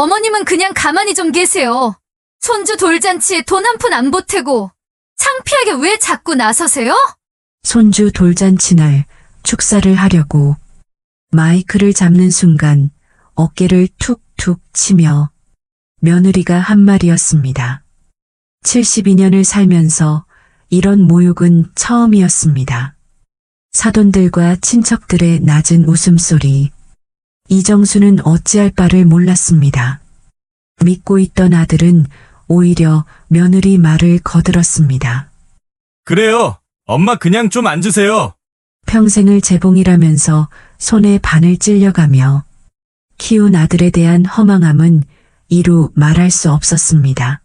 어머님은 그냥 가만히 좀 계세요. 손주 돌잔치에 돈 한 푼 안 보태고 창피하게 왜 자꾸 나서세요? 손주 돌잔치 날 축사를 하려고 마이크를 잡는 순간 어깨를 툭툭 치며 며느리가 한 말이었습니다. 72년을 살면서 이런 모욕은 처음이었습니다. 사돈들과 친척들의 낮은 웃음소리. 이정수는 어찌할 바를 몰랐습니다. 믿고 있던 아들은 오히려 며느리 말을 거들었습니다. 그래요. 엄마 그냥 좀 앉으세요. 평생을 재봉이라면서 손에 바늘 찔려가며 키운 아들에 대한 허망함은 이루 말할 수 없었습니다.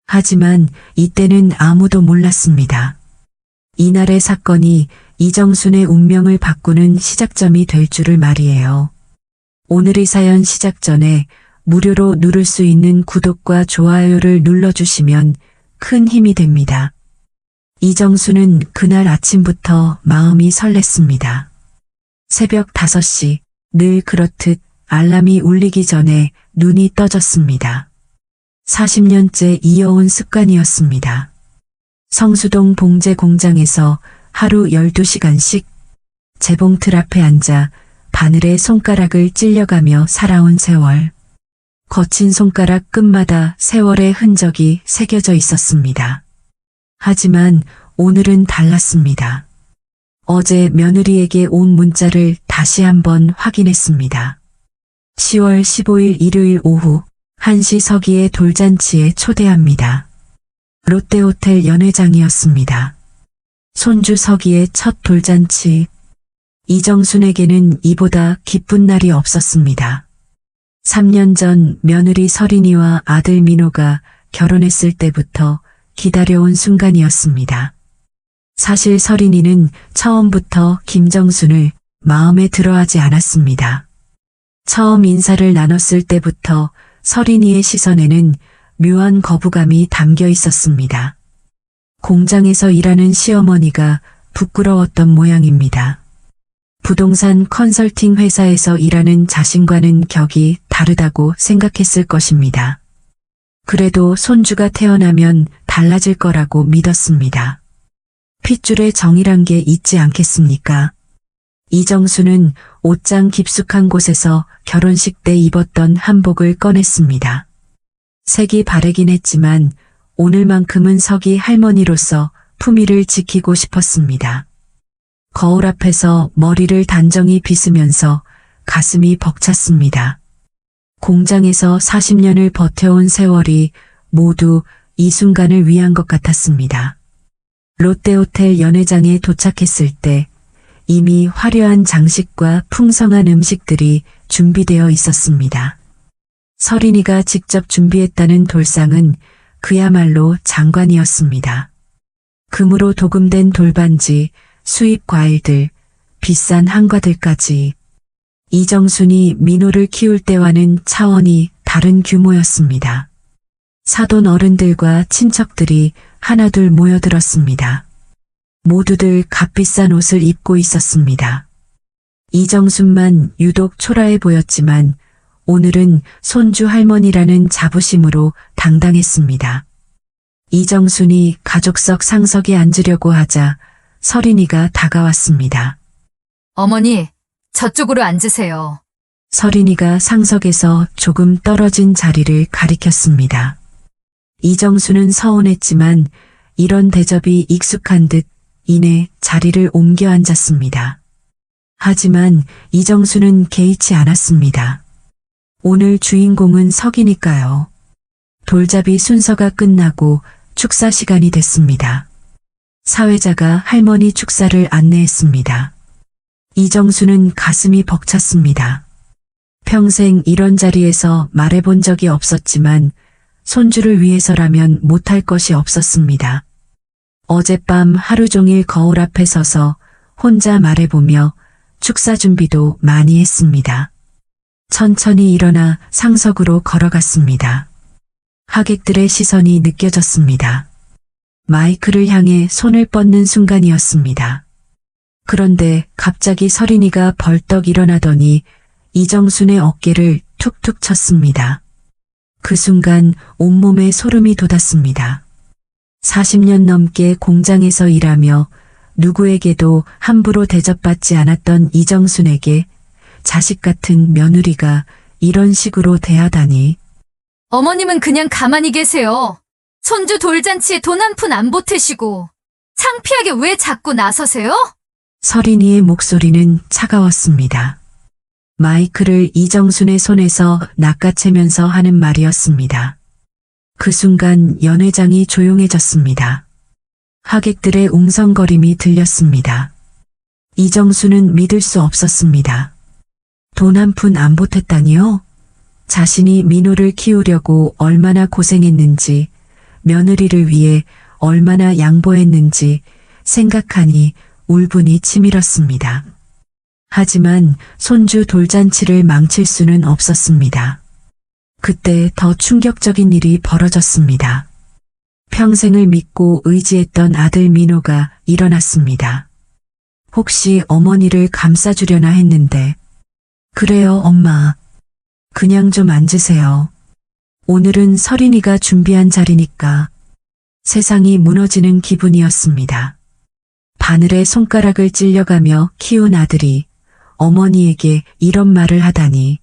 하지만 이때는 아무도 몰랐습니다. 이날의 사건이 이정순의 운명을 바꾸는 시작점이 될 줄을 말이에요. 오늘의 사연 시작 전에 무료로 누를 수 있는 구독과 좋아요를 눌러주시면 큰 힘이 됩니다. 이정수는 그날 아침부터 마음이 설렜습니다. 새벽 5시, 늘 그렇듯 알람이 울리기 전에 눈이 떠졌습니다. 40년째 이어온 습관이었습니다. 성수동 봉제 공장에서 하루 12시간씩 재봉틀 앞에 앉아 바늘에 손가락을 찔려가며 살아온 세월. 거친 손가락 끝마다 세월의 흔적이 새겨져 있었습니다. 하지만 오늘은 달랐습니다. 어제 며느리에게 온 문자를 다시 한번 확인했습니다. 10월 15일 일요일 오후 1시 서기의 돌잔치에 초대합니다. 롯데호텔 연회장이었습니다. 손주 서기의 첫 돌잔치. 이정순에게는 이보다 기쁜 날이 없었습니다. 3년 전 며느리 서린이와 아들 민호가 결혼했을 때부터 기다려온 순간이었습니다. 사실 서린이는 처음부터 김정순을 마음에 들어하지 않았습니다. 처음 인사를 나눴을 때부터 서린이의 시선에는 묘한 거부감이 담겨 있었습니다. 공장에서 일하는 시어머니가 부끄러웠던 모양입니다. 부동산 컨설팅 회사에서 일하는 자신과는 격이 다르다고 생각했을 것입니다. 그래도 손주가 태어나면 달라질 거라고 믿었습니다. 핏줄에 정이란 게 있지 않겠습니까? 이정수는 옷장 깊숙한 곳에서 결혼식 때 입었던 한복을 꺼냈습니다. 색이 바래긴 했지만 오늘만큼은 서기 할머니로서 품위를 지키고 싶었습니다. 거울 앞에서 머리를 단정히 빗으면서 가슴이 벅찼습니다. 공장에서 40년을 버텨온 세월이 모두 이 순간을 위한 것 같았습니다. 롯데호텔 연회장에 도착했을 때 이미 화려한 장식과 풍성한 음식들이 준비되어 있었습니다. 서린이가 직접 준비했다는 돌상은 그야말로 장관이었습니다. 금으로 도금된 돌반지, 수입 과일들, 비싼 한과들까지. 이정순이 민호를 키울 때와는 차원이 다른 규모였습니다. 사돈 어른들과 친척들이 하나둘 모여들었습니다. 모두들 값비싼 옷을 입고 있었습니다. 이정순만 유독 초라해 보였지만 오늘은 손주 할머니라는 자부심으로 당당했습니다. 이정순이 가족석 상석에 앉으려고 하자 서린이가 다가왔습니다. 어머니, 저쪽으로 앉으세요. 서린이가 상석에서 조금 떨어진 자리를 가리켰습니다. 이정수는 서운했지만 이런 대접이 익숙한 듯 이내 자리를 옮겨 앉았습니다. 하지만 이정수는 개의치 않았습니다. 오늘 주인공은 서기니까요. 돌잡이 순서가 끝나고 축사 시간이 됐습니다. 사회자가 할머니 축사를 안내했습니다. 이정수는 가슴이 벅찼습니다. 평생 이런 자리에서 말해본 적이 없었지만 손주를 위해서라면 못할 것이 없었습니다. 어젯밤 하루 종일 거울 앞에 서서 혼자 말해보며 축사 준비도 많이 했습니다. 천천히 일어나 상석으로 걸어갔습니다. 하객들의 시선이 느껴졌습니다. 마이크를 향해 손을 뻗는 순간이었습니다. 그런데 갑자기 서린이가 벌떡 일어나더니 이정순의 어깨를 툭툭 쳤습니다. 그 순간 온몸에 소름이 돋았습니다. 40년 넘게 공장에서 일하며 누구에게도 함부로 대접받지 않았던 이정순에게 자식 같은 며느리가 이런 식으로 대하다니. 어머님은 그냥 가만히 계세요. 손주 돌잔치에 돈 한 푼 안 보태시고 창피하게 왜 자꾸 나서세요? 서린이의 목소리는 차가웠습니다. 마이크를 이정순의 손에서 낚아채면서 하는 말이었습니다. 그 순간 연회장이 조용해졌습니다. 하객들의 웅성거림이 들렸습니다. 이정순은 믿을 수 없었습니다. 돈 한 푼 안 보탰다니요? 자신이 민호를 키우려고 얼마나 고생했는지, 며느리를 위해 얼마나 양보했는지 생각하니 울분이 치밀었습니다. 하지만 손주 돌잔치를 망칠 수는 없었습니다. 그때 더 충격적인 일이 벌어졌습니다. 평생을 믿고 의지했던 아들 민호가 일어났습니다. 혹시 어머니를 감싸주려나 했는데. 그래요, 엄마. 그냥 좀 앉으세요. 오늘은 서린이가 준비한 자리니까. 세상이 무너지는 기분이었습니다. 바늘에 손가락을 찔려가며 키운 아들이 어머니에게 이런 말을 하다니.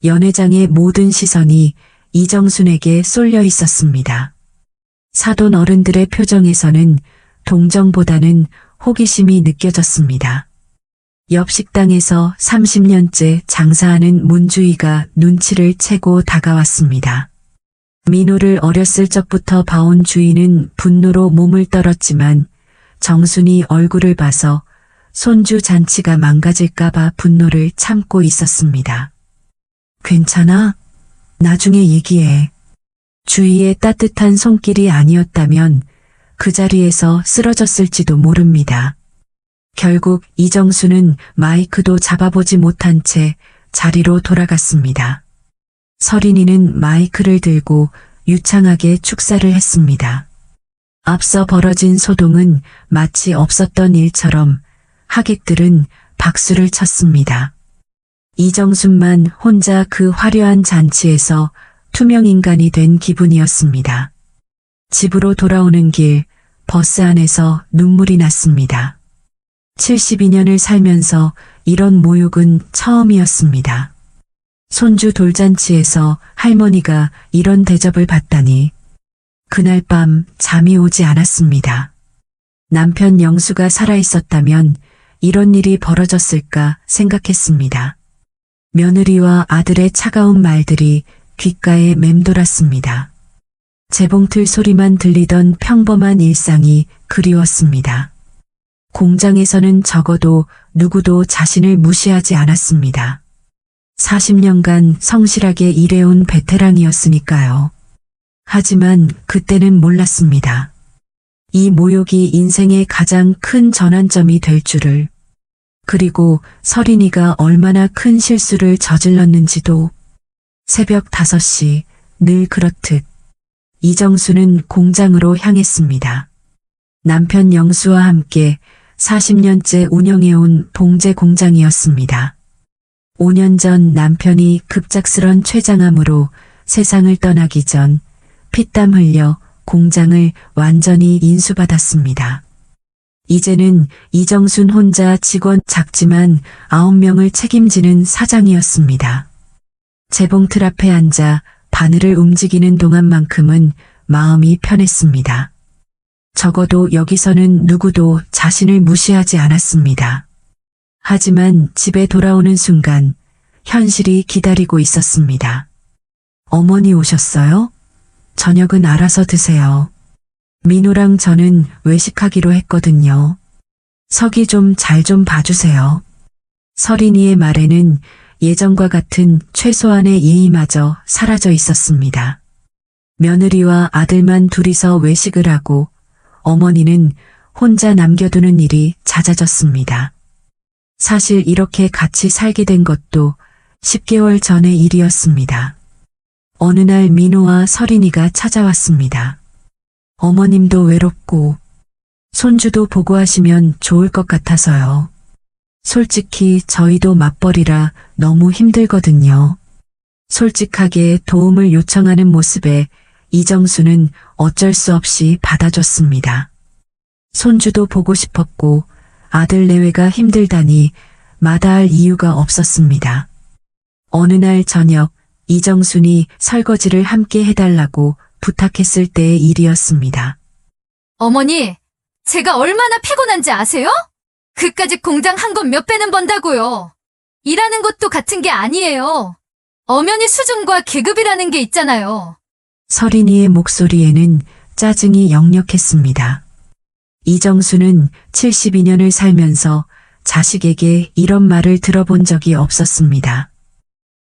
연회장의 모든 시선이 이정순에게 쏠려 있었습니다. 사돈 어른들의 표정에서는 동정보다는 호기심이 느껴졌습니다. 옆 식당에서 30년째 장사하는 문주희가 눈치를 채고 다가왔습니다. 민호를 어렸을 적부터 봐온 주희는 분노로 몸을 떨었지만 정순이 얼굴을 봐서 손주 잔치가 망가질까봐 분노를 참고 있었습니다. 괜찮아? 나중에 얘기해. 주희의 따뜻한 손길이 아니었다면 그 자리에서 쓰러졌을지도 모릅니다. 결국 이정수는 마이크도 잡아보지 못한 채 자리로 돌아갔습니다. 서린이는 마이크를 들고 유창하게 축사를 했습니다. 앞서 벌어진 소동은 마치 없었던 일처럼 하객들은 박수를 쳤습니다. 이정순만 혼자 그 화려한 잔치에서 투명인간이 된 기분이었습니다. 집으로 돌아오는 길 버스 안에서 눈물이 났습니다. 72년을 살면서 이런 모욕은 처음이었습니다. 손주 돌잔치에서 할머니가 이런 대접을 받다니. 그날 밤 잠이 오지 않았습니다. 남편 영수가 살아있었다면 이런 일이 벌어졌을까 생각했습니다. 며느리와 아들의 차가운 말들이 귓가에 맴돌았습니다. 재봉틀 소리만 들리던 평범한 일상이 그리웠습니다. 공장에서는 적어도 누구도 자신을 무시하지 않았습니다. 40년간 성실하게 일해온 베테랑이었으니까요. 하지만 그때는 몰랐습니다. 이 모욕이 인생의 가장 큰 전환점이 될 줄을. 그리고 서린이가 얼마나 큰 실수를 저질렀는지도. 새벽 5시 늘 그렇듯 이정수는 공장으로 향했습니다. 남편 영수와 함께 40년째 운영해온 봉제 공장이었습니다. 5년 전 남편이 급작스런 췌장암으로 세상을 떠나기 전 피땀 흘려 공장을 완전히 인수받았습니다. 이제는 이정순 혼자 직원 작지만 9명을 책임지는 사장이었습니다. 재봉틀 앞에 앉아 바늘을 움직이는 동안만큼은 마음이 편했습니다. 적어도 여기서는 누구도 자신을 무시하지 않았습니다. 하지만 집에 돌아오는 순간 현실이 기다리고 있었습니다. 어머니 오셨어요? 저녁은 알아서 드세요. 민호랑 저는 외식하기로 했거든요. 석이 좀 잘 좀 봐주세요. 서린이의 말에는 예전과 같은 최소한의 예의마저 사라져 있었습니다. 며느리와 아들만 둘이서 외식을 하고 어머니는 혼자 남겨두는 일이 잦아졌습니다. 사실 이렇게 같이 살게 된 것도 10개월 전의 일이었습니다. 어느 날 민호와 서린이가 찾아왔습니다. 어머님도 외롭고 손주도 보고 하시면 좋을 것 같아서요. 솔직히 저희도 맞벌이라 너무 힘들거든요. 솔직하게 도움을 요청하는 모습에 이정수는 어쩔 수 없이 받아줬습니다. 손주도 보고 싶었고 아들 내외가 힘들다니 마다할 이유가 없었습니다. 어느 날 저녁 이정순이 설거지를 함께 해달라고 부탁했을 때의 일이었습니다. 어머니, 제가 얼마나 피곤한지 아세요? 그까짓 공장 한 건 몇 배는 번다고요. 일하는 것도 같은 게 아니에요. 엄연히 수준과 계급이라는 게 있잖아요. 서린이의 목소리에는 짜증이 역력했습니다. 이정수는 72년을 살면서 자식에게 이런 말을 들어본 적이 없었습니다.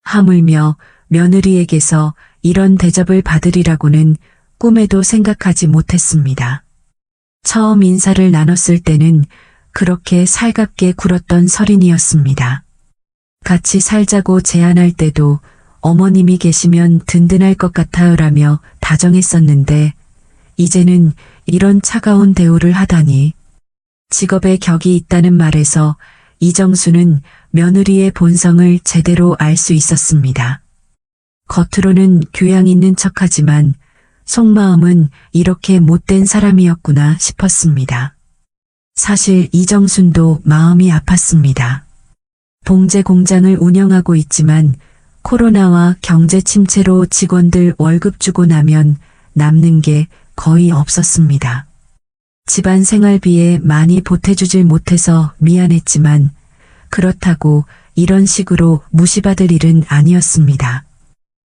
하물며 며느리에게서 이런 대접을 받으리라고는 꿈에도 생각하지 못했습니다. 처음 인사를 나눴을 때는 그렇게 살갑게 굴었던 서린이였습니다. 같이 살자고 제안할 때도 어머님이 계시면 든든할 것 같아요라며 다정했었는데 이제는 이런 차가운 대우를 하다니. 직업에 격이 있다는 말에서 이정수는 며느리의 본성을 제대로 알 수 있었습니다. 겉으로는 교양 있는 척하지만 속마음은 이렇게 못된 사람이었구나 싶었습니다. 사실 이정순도 마음이 아팠습니다. 봉제 공장을 운영하고 있지만 코로나와 경제 침체로 직원들 월급 주고 나면 남는 게 거의 없었습니다. 집안 생활비에 많이 보태주질 못해서 미안했지만 그렇다고 이런 식으로 무시받을 일은 아니었습니다.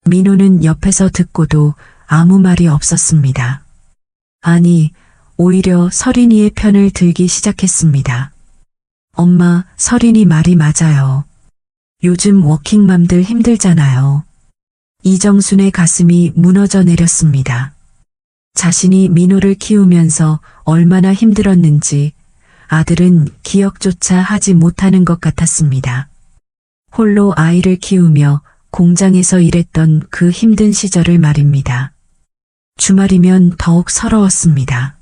민호는 옆에서 듣고도 아무 말이 없었습니다. 아니, 오히려 서린이의 편을 들기 시작했습니다. 엄마, 서린이 말이 맞아요. 요즘 워킹맘들 힘들잖아요. 이정순의 가슴이 무너져 내렸습니다. 자신이 민호를 키우면서 얼마나 힘들었는지 아들은 기억조차 하지 못하는 것 같았습니다. 홀로 아이를 키우며 공장에서 일했던 그 힘든 시절을 말입니다. 주말이면 더욱 서러웠습니다.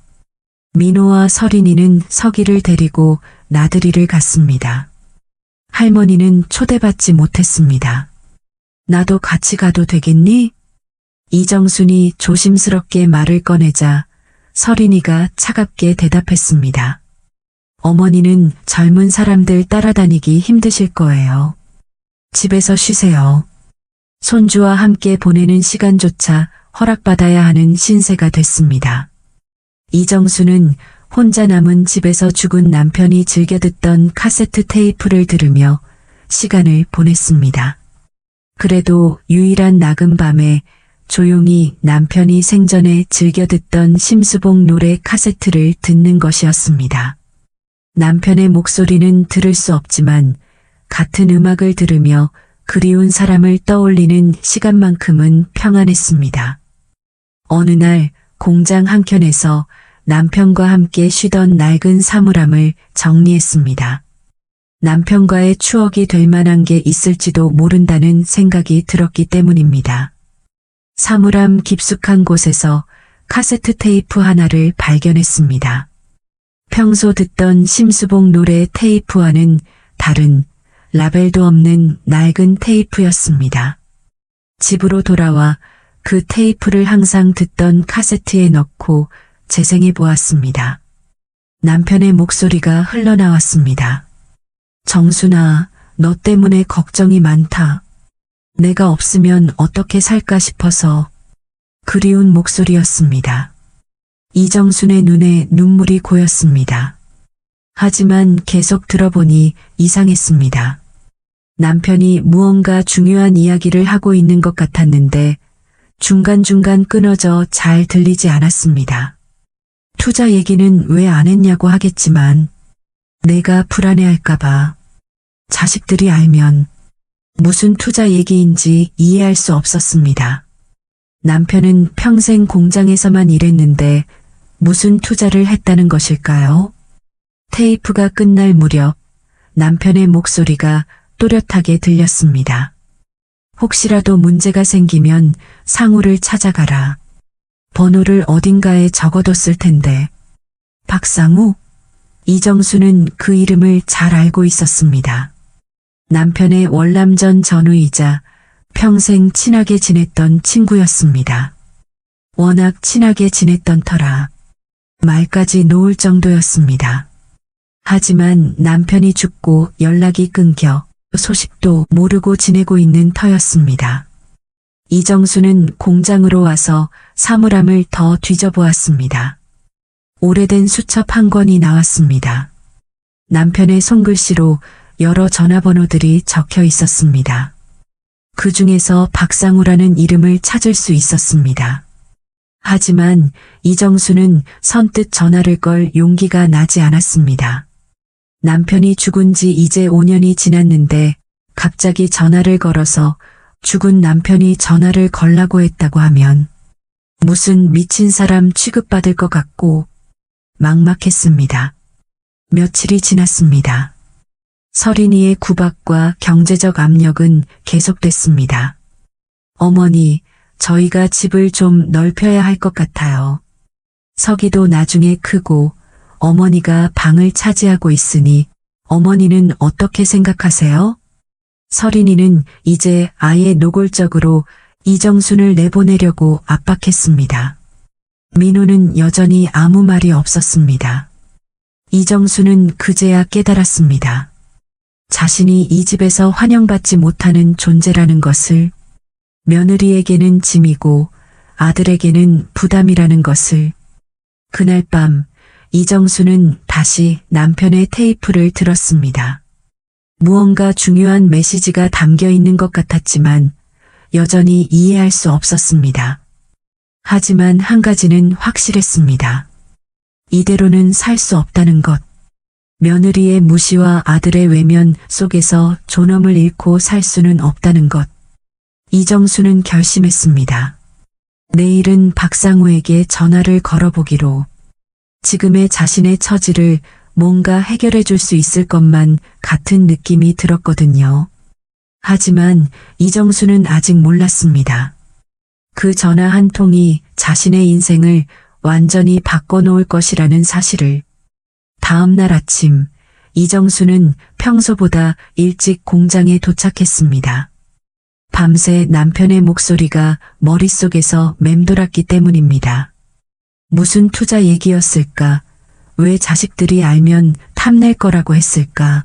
민호와 서린이는 서기를 데리고 나들이를 갔습니다. 할머니는 초대받지 못했습니다. 나도 같이 가도 되겠니? 이정순이 조심스럽게 말을 꺼내자 서린이가 차갑게 대답했습니다. 어머니는 젊은 사람들 따라다니기 힘드실 거예요. 집에서 쉬세요. 손주와 함께 보내는 시간조차 허락받아야 하는 신세가 됐습니다. 이정수는 혼자 남은 집에서 죽은 남편이 즐겨 듣던 카세트 테이프를 들으며 시간을 보냈습니다. 그래도 유일한 낙은 밤에 조용히 남편이 생전에 즐겨 듣던 심수봉 노래 카세트를 듣는 것이었습니다. 남편의 목소리는 들을 수 없지만 같은 음악을 들으며 그리운 사람을 떠올리는 시간만큼은 평안했습니다. 어느 날 공장 한켠에서 남편과 함께 쉬던 낡은 사물함을 정리했습니다. 남편과의 추억이 될 만한 게 있을지도 모른다는 생각이 들었기 때문입니다. 사물함 깊숙한 곳에서 카세트 테이프 하나를 발견했습니다. 평소 듣던 심수봉 노래 테이프와는 다른 라벨도 없는 낡은 테이프였습니다. 집으로 돌아와 그 테이프를 항상 듣던 카세트에 넣고 재생해 보았습니다. 남편의 목소리가 흘러나왔습니다. 정순아, 너 때문에 걱정이 많다. 내가 없으면 어떻게 살까 싶어서. 그리운 목소리였습니다. 이정순의 눈에 눈물이 고였습니다. 하지만 계속 들어보니 이상했습니다. 남편이 무언가 중요한 이야기를 하고 있는 것 같았는데 중간중간 끊어져 잘 들리지 않았습니다. 투자 얘기는 왜 안 했냐고 하겠지만 내가 불안해할까봐. 자식들이 알면 무슨 투자 얘기인지 이해할 수 없었습니다. 남편은 평생 공장에서만 일했는데 무슨 투자를 했다는 것일까요? 테이프가 끝날 무렵 남편의 목소리가 또렷하게 들렸습니다. 혹시라도 문제가 생기면 상우를 찾아가라. 번호를 어딘가에 적어뒀을 텐데. 박상우? 이정수는 그 이름을 잘 알고 있었습니다. 남편의 월남전 전우이자 평생 친하게 지냈던 친구였습니다. 워낙 친하게 지냈던 터라 말까지 놓을 정도였습니다. 하지만 남편이 죽고 연락이 끊겨 소식도 모르고 지내고 있는 터였습니다. 이정수는 공장으로 와서 사물함을 더 뒤져보았습니다. 오래된 수첩 한 권이 나왔습니다. 남편의 손글씨로 여러 전화번호들이 적혀 있었습니다. 그 중에서 박상우라는 이름을 찾을 수 있었습니다. 하지만 이정수는 선뜻 전화를 걸 용기가 나지 않았습니다. 남편이 죽은 지 이제 5년이 지났는데 갑자기 전화를 걸어서 죽은 남편이 전화를 걸라고 했다고 하면 무슨 미친 사람 취급받을 것 같고 막막했습니다. 며칠이 지났습니다. 서린이의 구박과 경제적 압력은 계속됐습니다. 어머니, 저희가 집을 좀 넓혀야 할 것 같아요. 서기도 나중에 크고 어머니가 방을 차지하고 있으니 어머니는 어떻게 생각하세요? 서린이는 이제 아예 노골적으로 이정순을 내보내려고 압박했습니다. 민호는 여전히 아무 말이 없었습니다. 이정수는 그제야 깨달았습니다. 자신이 이 집에서 환영받지 못하는 존재라는 것을, 며느리에게는 짐이고 아들에게는 부담이라는 것을. 그날 밤 이정수는 다시 남편의 테이프를 들었습니다. 무언가 중요한 메시지가 담겨 있는 것 같았지만 여전히 이해할 수 없었습니다. 하지만 한 가지는 확실했습니다. 이대로는 살 수 없다는 것. 며느리의 무시와 아들의 외면 속에서 존엄을 잃고 살 수는 없다는 것. 이정수는 결심했습니다. 내일은 박상우에게 전화를 걸어보기로. 지금의 자신의 처지를 뭔가 해결해 줄 수 있을 것만 같은 느낌이 들었거든요. 하지만 이정수는 아직 몰랐습니다. 그 전화 한 통이 자신의 인생을 완전히 바꿔놓을 것이라는 사실을. 다음 날 아침, 이정수는 평소보다 일찍 공장에 도착했습니다. 밤새 남편의 목소리가 머릿속에서 맴돌았기 때문입니다. 무슨 투자 얘기였을까? 왜 자식들이 알면 탐낼 거라고 했을까?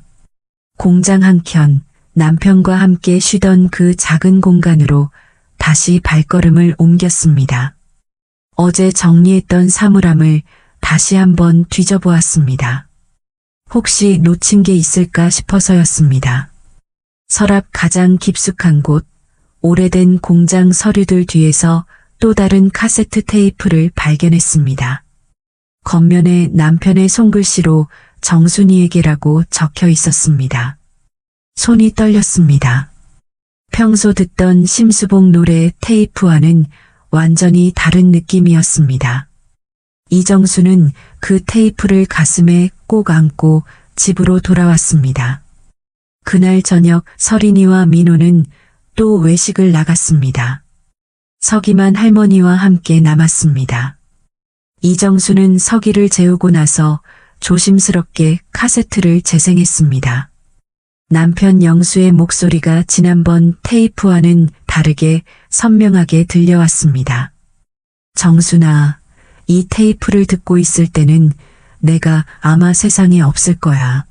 공장 한켠, 남편과 함께 쉬던 그 작은 공간으로 다시 발걸음을 옮겼습니다. 어제 정리했던 사물함을 다시 한번 뒤져보았습니다. 혹시 놓친 게 있을까 싶어서였습니다. 서랍 가장 깊숙한 곳, 오래된 공장 서류들 뒤에서 또 다른 카세트 테이프를 발견했습니다. 겉면에 남편의 손글씨로 정순이에게라고 적혀 있었습니다. 손이 떨렸습니다. 평소 듣던 심수봉 노래 테이프와는 완전히 다른 느낌이었습니다. 이정수는 그 테이프를 가슴에 꼭 안고 집으로 돌아왔습니다. 그날 저녁 서린이와 민호는 또 외식을 나갔습니다. 서기만 할머니와 함께 남았습니다. 이정수는 서기를 재우고 나서 조심스럽게 카세트를 재생했습니다. 남편 영수의 목소리가 지난번 테이프와는 다르게 선명하게 들려왔습니다. 정순아, 이 테이프를 듣고 있을 때는 내가 아마 세상에 없을 거야.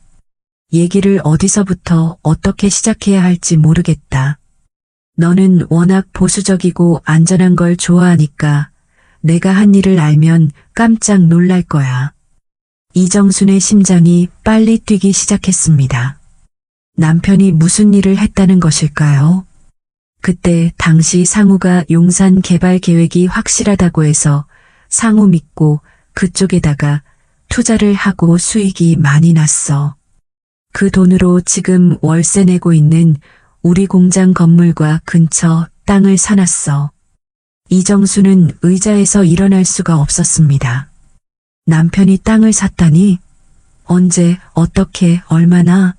얘기를 어디서부터 어떻게 시작해야 할지 모르겠다. 너는 워낙 보수적이고 안전한 걸 좋아하니까 내가 한 일을 알면 깜짝 놀랄 거야. 이정순의 심장이 빨리 뛰기 시작했습니다. 남편이 무슨 일을 했다는 것일까요? 그때 당시 상우가 용산 개발 계획이 확실하다고 해서 상우 믿고 그쪽에다가 투자를 하고 수익이 많이 났어. 그 돈으로 지금 월세 내고 있는 우리 공장 건물과 근처 땅을 사놨어. 이정수는 의자에서 일어날 수가 없었습니다. 남편이 땅을 샀다니? 언제, 어떻게, 얼마나?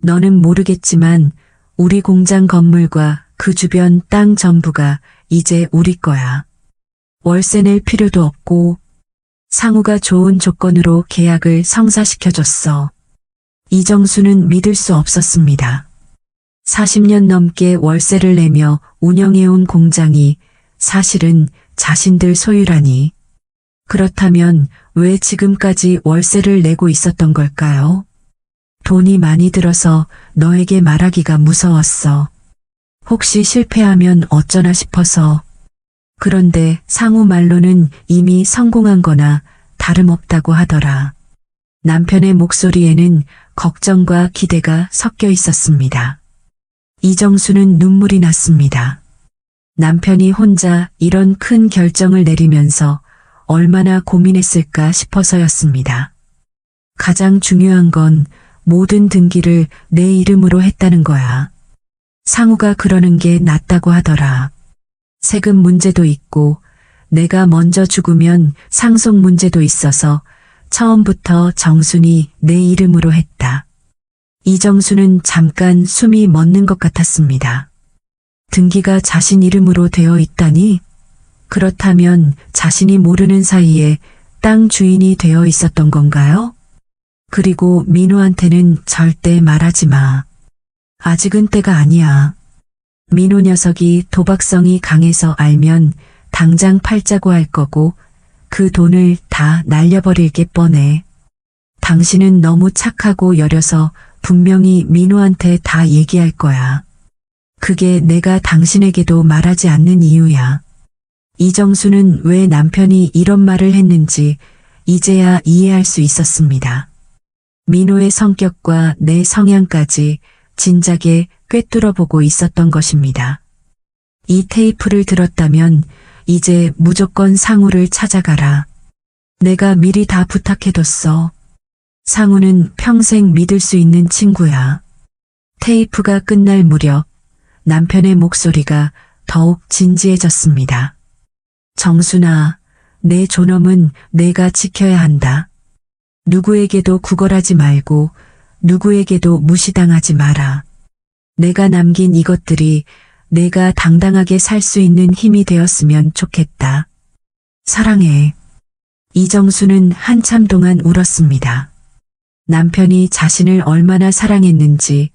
너는 모르겠지만 우리 공장 건물과 그 주변 땅 전부가 이제 우리 거야. 월세 낼 필요도 없고 상우가 좋은 조건으로 계약을 성사시켜줬어. 이정수는 믿을 수 없었습니다. 40년 넘게 월세를 내며 운영해온 공장이 사실은 자신들 소유라니. 그렇다면 왜 지금까지 월세를 내고 있었던 걸까요? 돈이 많이 들어서 너에게 말하기가 무서웠어. 혹시 실패하면 어쩌나 싶어서. 그런데 상우 말로는 이미 성공한 거나 다름없다고 하더라. 남편의 목소리에는 걱정과 기대가 섞여 있었습니다. 이정수는 눈물이 났습니다. 남편이 혼자 이런 큰 결정을 내리면서 얼마나 고민했을까 싶어서였습니다. 가장 중요한 건 모든 등기를 내 이름으로 했다는 거야. 상우가 그러는 게 낫다고 하더라. 세금 문제도 있고 내가 먼저 죽으면 상속 문제도 있어서 처음부터 정순이 내 이름으로 했다. 이정수는 잠깐 숨이 멎는 것 같았습니다. 등기가 자신 이름으로 되어 있다니? 그렇다면 자신이 모르는 사이에 땅 주인이 되어 있었던 건가요? 그리고 민호한테는 절대 말하지 마. 아직은 때가 아니야. 민호 녀석이 도박성이 강해서 알면 당장 팔자고 할 거고 그 돈을 다 날려버릴 게 뻔해. 당신은 너무 착하고 여려서 분명히 민호한테 다 얘기할 거야. 그게 내가 당신에게도 말하지 않는 이유야. 이정수는 왜 남편이 이런 말을 했는지 이제야 이해할 수 있었습니다. 민호의 성격과 내 성향까지 진작에 꿰뚫어보고 있었던 것입니다. 이 테이프를 들었다면 이제 무조건 상우를 찾아가라. 내가 미리 다 부탁해뒀어. 상우는 평생 믿을 수 있는 친구야. 테이프가 끝날 무렵 남편의 목소리가 더욱 진지해졌습니다. 정순아, 내 존엄은 내가 지켜야 한다. 누구에게도 구걸하지 말고 누구에게도 무시당하지 마라. 내가 남긴 이것들이 내가 당당하게 살 수 있는 힘이 되었으면 좋겠다. 사랑해. 이정수는 한참 동안 울었습니다. 남편이 자신을 얼마나 사랑했는지,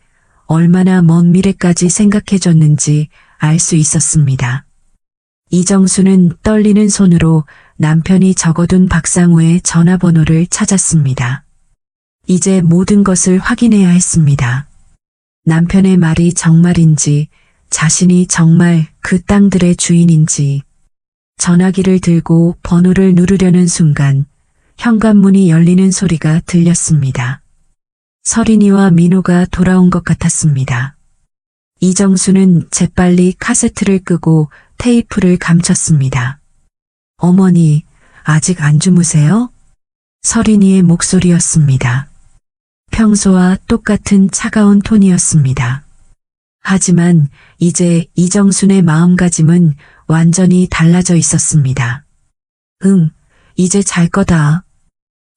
얼마나 먼 미래까지 생각해줬는지 알 수 있었습니다. 이정수는 떨리는 손으로 남편이 적어둔 박상우의 전화번호를 찾았습니다. 이제 모든 것을 확인해야 했습니다. 남편의 말이 정말인지, 자신이 정말 그 땅들의 주인인지. 전화기를 들고 번호를 누르려는 순간 현관문이 열리는 소리가 들렸습니다. 서린이와 민호가 돌아온 것 같았습니다. 이정수는 재빨리 카세트를 끄고 테이프를 감췄습니다. 어머니, 아직 안 주무세요? 서린이의 목소리였습니다. 평소와 똑같은 차가운 톤이었습니다. 하지만 이제 이정순의 마음가짐은 완전히 달라져 있었습니다. 응, 이제 잘 거다.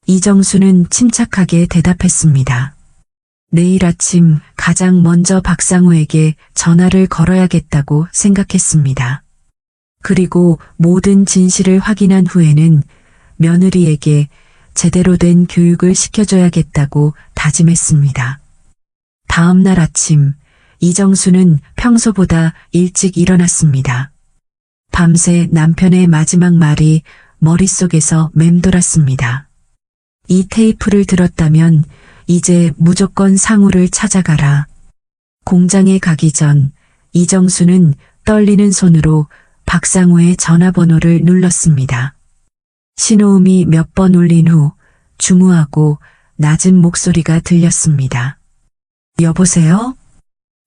이정수는 침착하게 대답했습니다. 내일 아침 가장 먼저 박상우에게 전화를 걸어야겠다고 생각했습니다. 그리고 모든 진실을 확인한 후에는 며느리에게 제대로 된 교육을 시켜줘야겠다고 다짐했습니다. 다음 날 아침, 이정수는 평소보다 일찍 일어났습니다. 밤새 남편의 마지막 말이 머릿속에서 맴돌았습니다. 이 테이프를 들었다면 이제 무조건 상우를 찾아가라. 공장에 가기 전 이정수는 떨리는 손으로 박상우의 전화번호를 눌렀습니다. 신호음이 몇 번 울린 후 중후하고 낮은 목소리가 들렸습니다. 여보세요?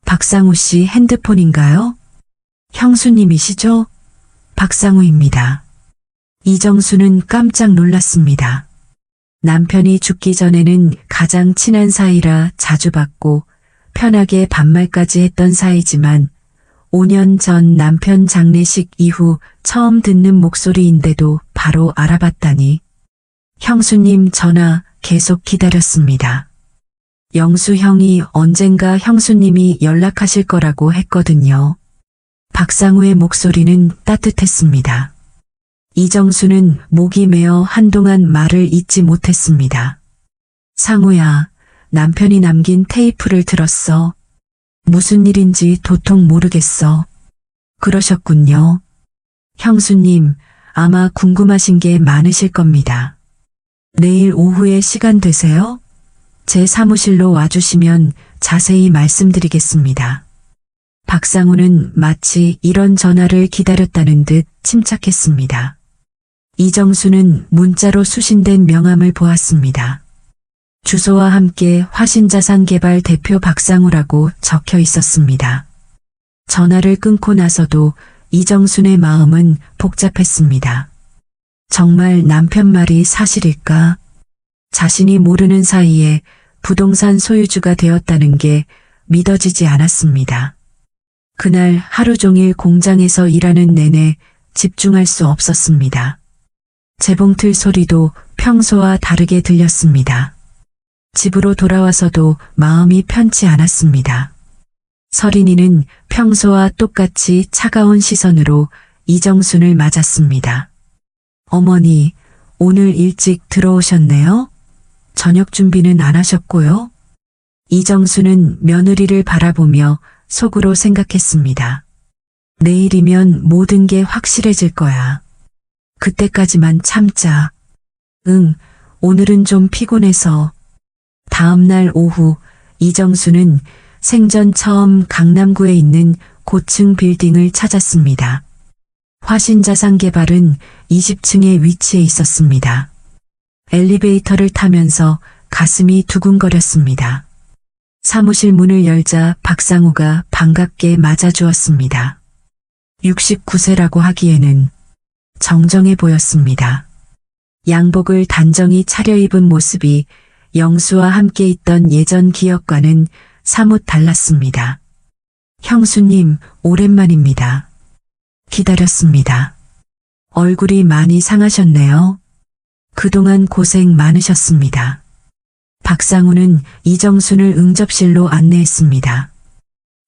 박상우 씨 핸드폰인가요? 형수님이시죠? 박상우입니다. 이정수는 깜짝 놀랐습니다. 남편이 죽기 전에는 가장 친한 사이라 자주 봤고 편하게 반말까지 했던 사이지만 5년 전 남편 장례식 이후 처음 듣는 목소리인데도 바로 알아봤다니. 형수님 전화 계속 기다렸습니다. 영수 형이 언젠가 형수님이 연락하실 거라고 했거든요. 박상우의 목소리는 따뜻했습니다. 이정수는 목이 메어 한동안 말을 잇지 못했습니다. 상우야, 남편이 남긴 테이프를 들었어. 무슨 일인지 도통 모르겠어. 그러셨군요. 형수님, 아마 궁금하신 게 많으실 겁니다. 내일 오후에 시간 되세요? 제 사무실로 와주시면 자세히 말씀드리겠습니다. 박상우는 마치 이런 전화를 기다렸다는 듯 침착했습니다. 이정수는 문자로 수신된 명함을 보았습니다. 주소와 함께 화신자산개발 대표 박상우라고 적혀 있었습니다. 전화를 끊고 나서도 이정순의 마음은 복잡했습니다. 정말 남편 말이 사실일까? 자신이 모르는 사이에 부동산 소유주가 되었다는 게 믿어지지 않았습니다. 그날 하루 종일 공장에서 일하는 내내 집중할 수 없었습니다. 재봉틀 소리도 평소와 다르게 들렸습니다. 집으로 돌아와서도 마음이 편치 않았습니다. 서린이는 평소와 똑같이 차가운 시선으로 이정순을 맞았습니다. 어머니, 오늘 일찍 들어오셨네요? 저녁 준비는 안 하셨고요? 이정순은 며느리를 바라보며 속으로 생각했습니다. 내일이면 모든 게 확실해질 거야. 그때까지만 참자. 응, 오늘은 좀 피곤해서. 다음 날 오후 이정수는 생전 처음 강남구에 있는 고층 빌딩을 찾았습니다. 화신자산개발은 20층에 위치해 있었습니다. 엘리베이터를 타면서 가슴이 두근거렸습니다. 사무실 문을 열자 박상우가 반갑게 맞아주었습니다. 69세라고 하기에는 정정해 보였습니다. 양복을 단정히 차려입은 모습이 영수와 함께 있던 예전 기억과는 사뭇 달랐습니다. 형수님, 오랜만입니다. 기다렸습니다. 얼굴이 많이 상하셨네요. 그동안 고생 많으셨습니다. 박상우는 이정순을 응접실로 안내했습니다.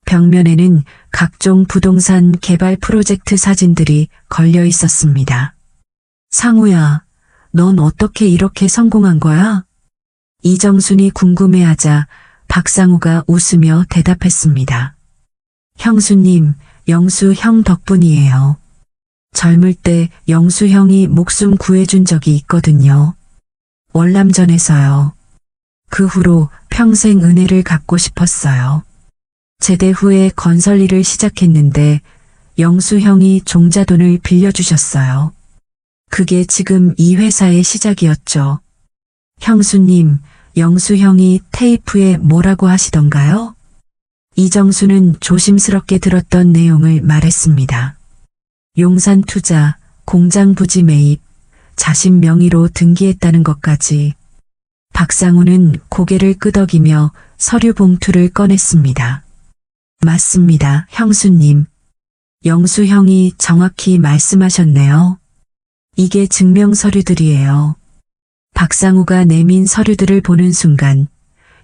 벽면에는 각종 부동산 개발 프로젝트 사진들이 걸려 있었습니다. 상우야, 넌 어떻게 이렇게 성공한 거야? 이정순이 궁금해하자 박상우가 웃으며 대답했습니다. 형수님, 영수 형 덕분이에요. 젊을 때 영수 형이 목숨 구해준 적이 있거든요. 월남전에서요. 그 후로 평생 은혜를 갚고 싶었어요. 제대 후에 건설 일을 시작했는데 영수 형이 종자돈을 빌려주셨어요. 그게 지금 이 회사의 시작이었죠. 형수님, 영수 형이 테이프에 뭐라고 하시던가요? 이정수는 조심스럽게 들었던 내용을 말했습니다. 용산 투자, 공장 부지 매입, 자신 명의로 등기했다는 것까지. 박상우는 고개를 끄덕이며 서류 봉투를 꺼냈습니다. 맞습니다, 형수님. 영수 형이 정확히 말씀하셨네요. 이게 증명 서류들이에요. 박상우가 내민 서류들을 보는 순간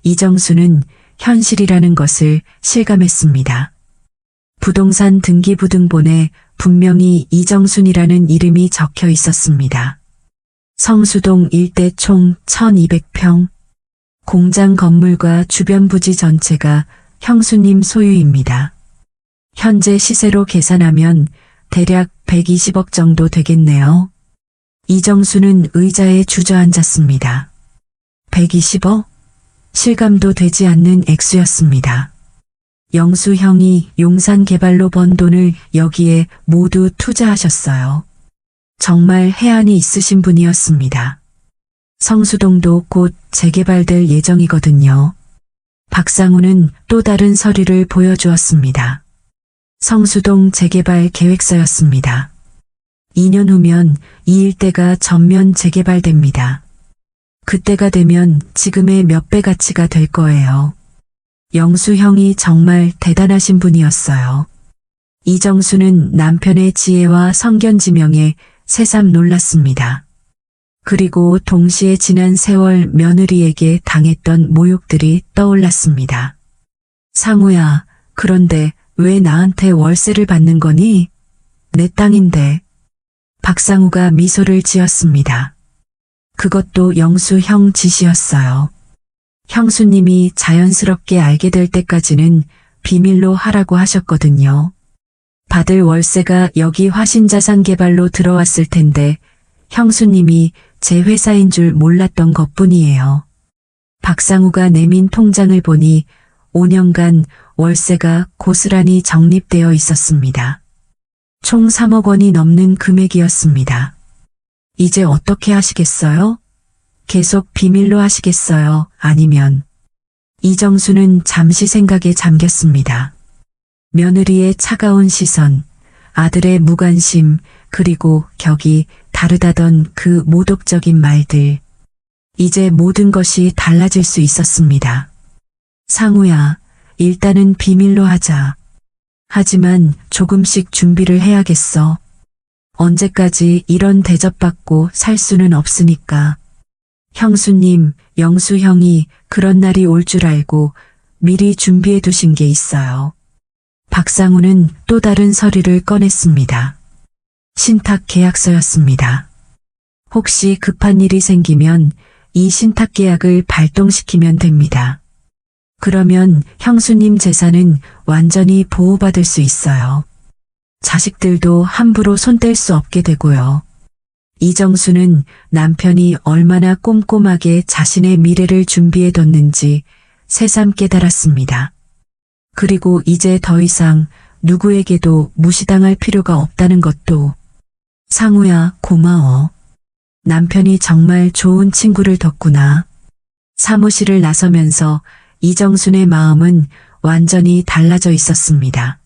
이정수는 현실이라는 것을 실감했습니다. 부동산 등기부등본에 분명히 이정순이라는 이름이 적혀 있었습니다. 성수동 일대 총 1200평, 공장 건물과 주변 부지 전체가 형수님 소유입니다. 현재 시세로 계산하면 대략 120억 정도 되겠네요. 이정수는 의자에 주저앉았습니다. 120억? 실감도 되지 않는 액수였습니다. 영수 형이 용산 개발로 번 돈을 여기에 모두 투자하셨어요. 정말 해안이 있으신 분이었습니다. 성수동도 곧 재개발될 예정이거든요. 박상우는 또 다른 서류를 보여주었습니다. 성수동 재개발 계획서였습니다. 2년 후면 이 일대가 전면 재개발됩니다. 그때가 되면 지금의 몇 배 가치가 될 거예요. 영수 형이 정말 대단하신 분이었어요. 이정수는 남편의 지혜와 성견지명에 새삼 놀랐습니다. 그리고 동시에 지난 세월 며느리에게 당했던 모욕들이 떠올랐습니다. 상우야, 그런데 왜 나한테 월세를 받는 거니? 내 땅인데. 박상우가 미소를 지었습니다. 그것도 영수 형 짓이었어요. 형수님이 자연스럽게 알게 될 때까지는 비밀로 하라고 하셨거든요. 받을 월세가 여기 화신자산개발로 들어왔을 텐데 형수님이 제 회사인 줄 몰랐던 것뿐이에요. 박상우가 내민 통장을 보니 5년간 월세가 고스란히 적립되어 있었습니다. 총 3억 원이 넘는 금액이었습니다. 이제 어떻게 하시겠어요? 계속 비밀로 하시겠어요? 아니면? 이정수는 잠시 생각에 잠겼습니다. 며느리의 차가운 시선, 아들의 무관심, 그리고 격이 다르다던 그 모독적인 말들. 이제 모든 것이 달라질 수 있었습니다. 상우야, 일단은 비밀로 하자. 하지만 조금씩 준비를 해야겠어. 언제까지 이런 대접받고 살 수는 없으니까. 형수님, 영수 형이 그런 날이 올 줄 알고 미리 준비해 두신 게 있어요. 박상우는 또 다른 서류를 꺼냈습니다. 신탁 계약서였습니다. 혹시 급한 일이 생기면 이 신탁 계약을 발동시키면 됩니다. 그러면 형수님 재산은 완전히 보호받을 수 있어요. 자식들도 함부로 손댈 수 없게 되고요. 이정수는 남편이 얼마나 꼼꼼하게 자신의 미래를 준비해뒀는지 새삼 깨달았습니다. 그리고 이제 더 이상 누구에게도 무시당할 필요가 없다는 것도. 상우야, 고마워. 남편이 정말 좋은 친구를 뒀구나. 사무실을 나서면서 이정순의 마음은 완전히 달라져 있었습니다.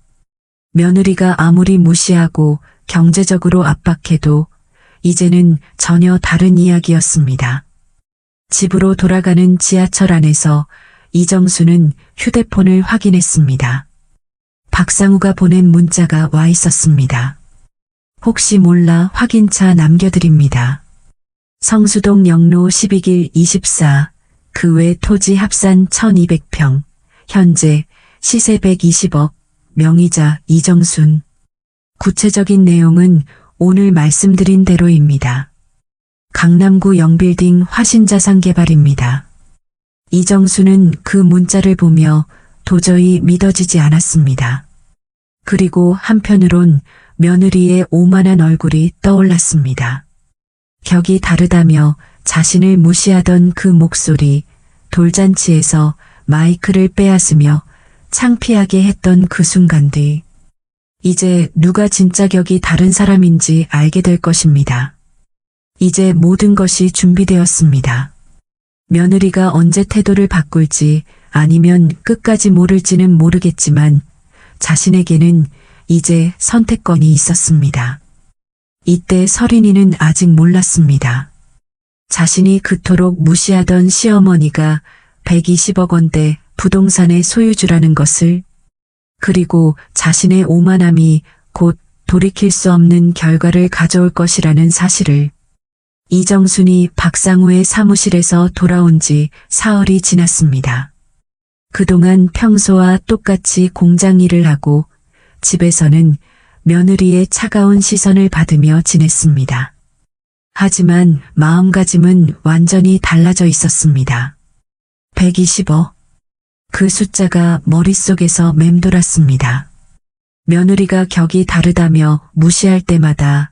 며느리가 아무리 무시하고 경제적으로 압박해도 이제는 전혀 다른 이야기였습니다. 집으로 돌아가는 지하철 안에서 이정수는 휴대폰을 확인했습니다. 박상우가 보낸 문자가 와 있었습니다. 혹시 몰라 확인차 남겨드립니다. 성수동 영로 12길 24, 그 외 토지 합산 1200평, 현재 시세 120억, 명의자 이정순. 구체적인 내용은 오늘 말씀드린 대로입니다. 강남구 영빌딩 화신자산개발입니다. 이정수는 그 문자를 보며 도저히 믿어지지 않았습니다. 그리고 한편으론 며느리의 오만한 얼굴이 떠올랐습니다. 격이 다르다며 자신을 무시하던 그 목소리, 돌잔치에서 마이크를 빼앗으며 창피하게 했던 그 순간들. 이제 누가 진짜 격이 다른 사람인지 알게 될 것입니다. 이제 모든 것이 준비되었습니다. 며느리가 언제 태도를 바꿀지 아니면 끝까지 모를지는 모르겠지만 자신에게는 이제 선택권이 있었습니다. 이때 서린이는 아직 몰랐습니다. 자신이 그토록 무시하던 시어머니가 120억 원대 부동산의 소유주라는 것을, 그리고 자신의 오만함이 곧 돌이킬 수 없는 결과를 가져올 것이라는 사실을. 이정순이 박상우의 사무실에서 돌아온 지 사흘이 지났습니다. 그동안 평소와 똑같이 공장 일을 하고 집에서는 며느리의 차가운 시선을 받으며 지냈습니다. 하지만 마음가짐은 완전히 달라져 있었습니다. 120억. 그 숫자가 머릿속에서 맴돌았습니다. 며느리가 격이 다르다며 무시할 때마다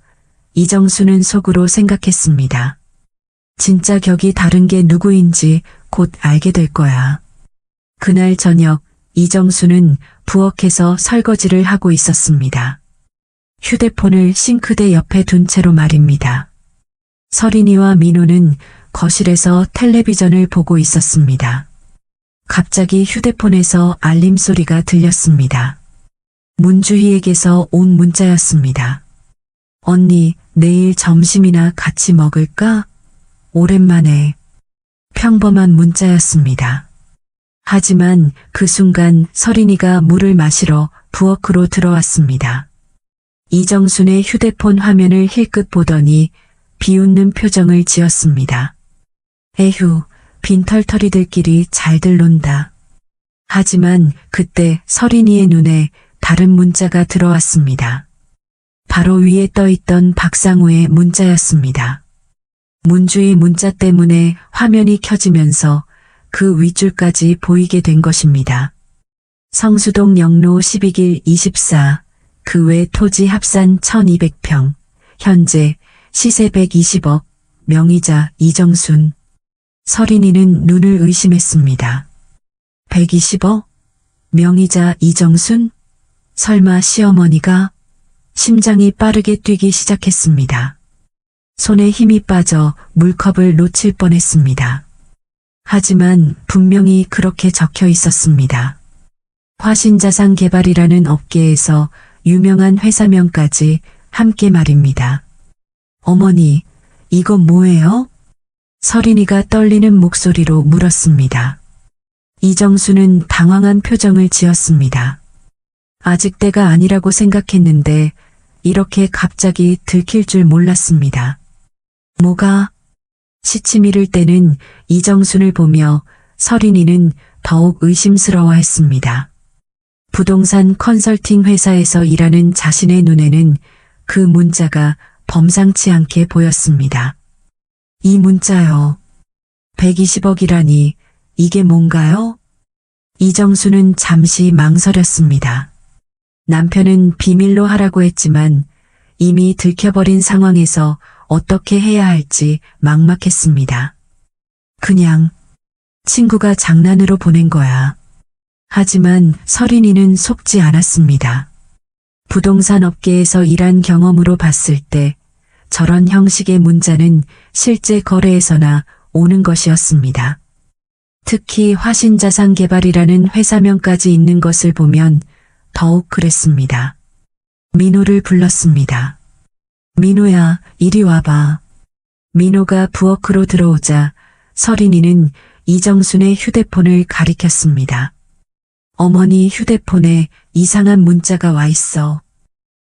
이정수는 속으로 생각했습니다. 진짜 격이 다른 게 누구인지 곧 알게 될 거야. 그날 저녁 이정수는 부엌에서 설거지를 하고 있었습니다. 휴대폰을 싱크대 옆에 둔 채로 말입니다. 서린이와 민호는 거실에서 텔레비전을 보고 있었습니다. 갑자기 휴대폰에서 알림 소리가 들렸습니다. 문주희에게서 온 문자였습니다. 언니, 내일 점심이나 같이 먹을까? 오랜만에. 평범한 문자였습니다. 하지만 그 순간 서린이가 물을 마시러 부엌으로 들어왔습니다. 이정순의 휴대폰 화면을 힐끗 보더니 비웃는 표정을 지었습니다. 에휴, 빈털터리들끼리 잘들 논다. 하지만 그때 서린이의 눈에 다른 문자가 들어왔습니다. 바로 위에 떠있던 박상우의 문자였습니다. 문주희 문자 때문에 화면이 켜지면서 그 윗줄까지 보이게 된 것입니다. 성수동 영로 12길 24, 그 외 토지 합산 1200평, 현재 시세 120억, 명의자 이정순. 서린이는 눈을 의심했습니다. 120억? 명의자 이정순? 설마 시어머니가? 심장이 빠르게 뛰기 시작했습니다. 손에 힘이 빠져 물컵을 놓칠 뻔했습니다. 하지만 분명히 그렇게 적혀 있었습니다. 화신자산개발이라는 업계에서 유명한 회사명까지 함께 말입니다. 어머니, 이건 뭐예요? 서린이가 떨리는 목소리로 물었습니다. 이정수는 당황한 표정을 지었습니다. 아직 때가 아니라고 생각했는데 이렇게 갑자기 들킬 줄 몰랐습니다. 뭐가? 시치미를 떼는 이정순을 보며 서린이는 더욱 의심스러워했습니다. 부동산 컨설팅 회사에서 일하는 자신의 눈에는 그 문자가 범상치 않게 보였습니다. 이 문자요. 120억이라니 이게 뭔가요? 이정수는 잠시 망설였습니다. 남편은 비밀로 하라고 했지만 이미 들켜버린 상황에서 어떻게 해야 할지 막막했습니다. 그냥 친구가 장난으로 보낸 거야. 하지만 서린이는 속지 않았습니다. 부동산 업계에서 일한 경험으로 봤을 때 저런 형식의 문자는 실제 거래에서나 오는 것이었습니다. 특히 화신자산개발이라는 회사명까지 있는 것을 보면 더욱 그랬습니다. 민호를 불렀습니다. 민호야, 이리 와봐. 민호가 부엌으로 들어오자 서린이는 이정순의 휴대폰을 가리켰습니다. 어머니 휴대폰에 이상한 문자가 와 있어.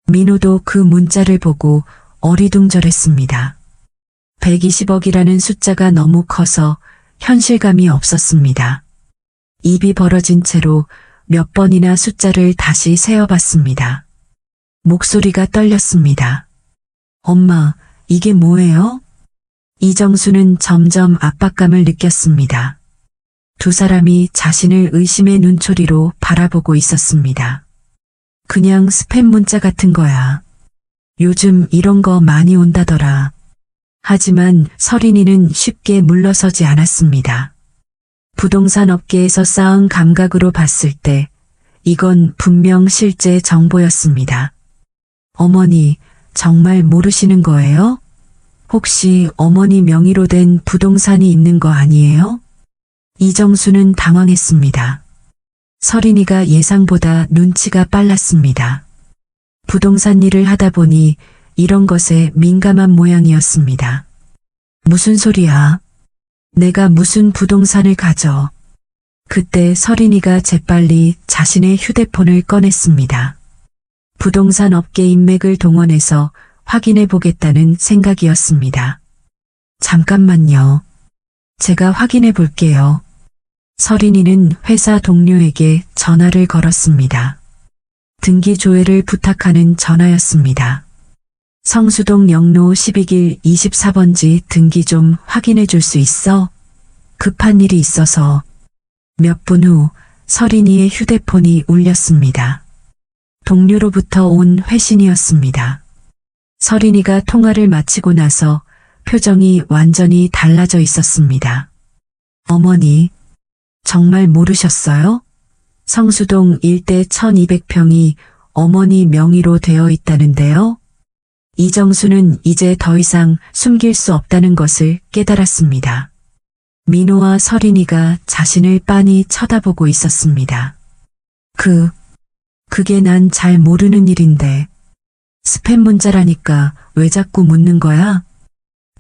민호도 그 문자를 보고 어리둥절했습니다. 120억이라는 숫자가 너무 커서 현실감이 없었습니다. 입이 벌어진 채로 몇 번이나 숫자를 다시 세어봤습니다. 목소리가 떨렸습니다. 엄마, 이게 뭐예요? 이정수는 점점 압박감을 느꼈습니다. 두 사람이 자신을 의심의 눈초리로 바라보고 있었습니다. 그냥 스팸 문자 같은 거야. 요즘 이런 거 많이 온다더라. 하지만 서린이는 쉽게 물러서지 않았습니다. 부동산 업계에서 쌓은 감각으로 봤을 때 이건 분명 실제 정보였습니다. 어머니, 정말 모르시는 거예요? 혹시 어머니 명의로 된 부동산이 있는 거 아니에요? 이정수는 당황했습니다. 서린이가 예상보다 눈치가 빨랐습니다. 부동산 일을 하다 보니 이런 것에 민감한 모양이었습니다. 무슨 소리야? 내가 무슨 부동산을 가져? 그때 서린이가 재빨리 자신의 휴대폰을 꺼냈습니다. 부동산 업계 인맥을 동원해서 확인해 보겠다는 생각이었습니다. 잠깐만요. 제가 확인해 볼게요. 서린이는 회사 동료에게 전화를 걸었습니다. 등기 조회를 부탁하는 전화였습니다. 성수동 영로 12길 24번지 등기 좀 확인해 줄 수 있어? 급한 일이 있어서. 몇 분 후 서린이의 휴대폰이 울렸습니다. 동료로부터 온 회신이었습니다. 서린이가 통화를 마치고 나서 표정이 완전히 달라져 있었습니다. 어머니, 정말 모르셨어요? 성수동 일대 1200평이 어머니 명의로 되어 있다는데요? 이정수는 이제 더 이상 숨길 수 없다는 것을 깨달았습니다. 민호와 서린이가 자신을 빤히 쳐다보고 있었습니다. 그게 난 잘 모르는 일인데. 스팸 문자라니까 왜 자꾸 묻는 거야?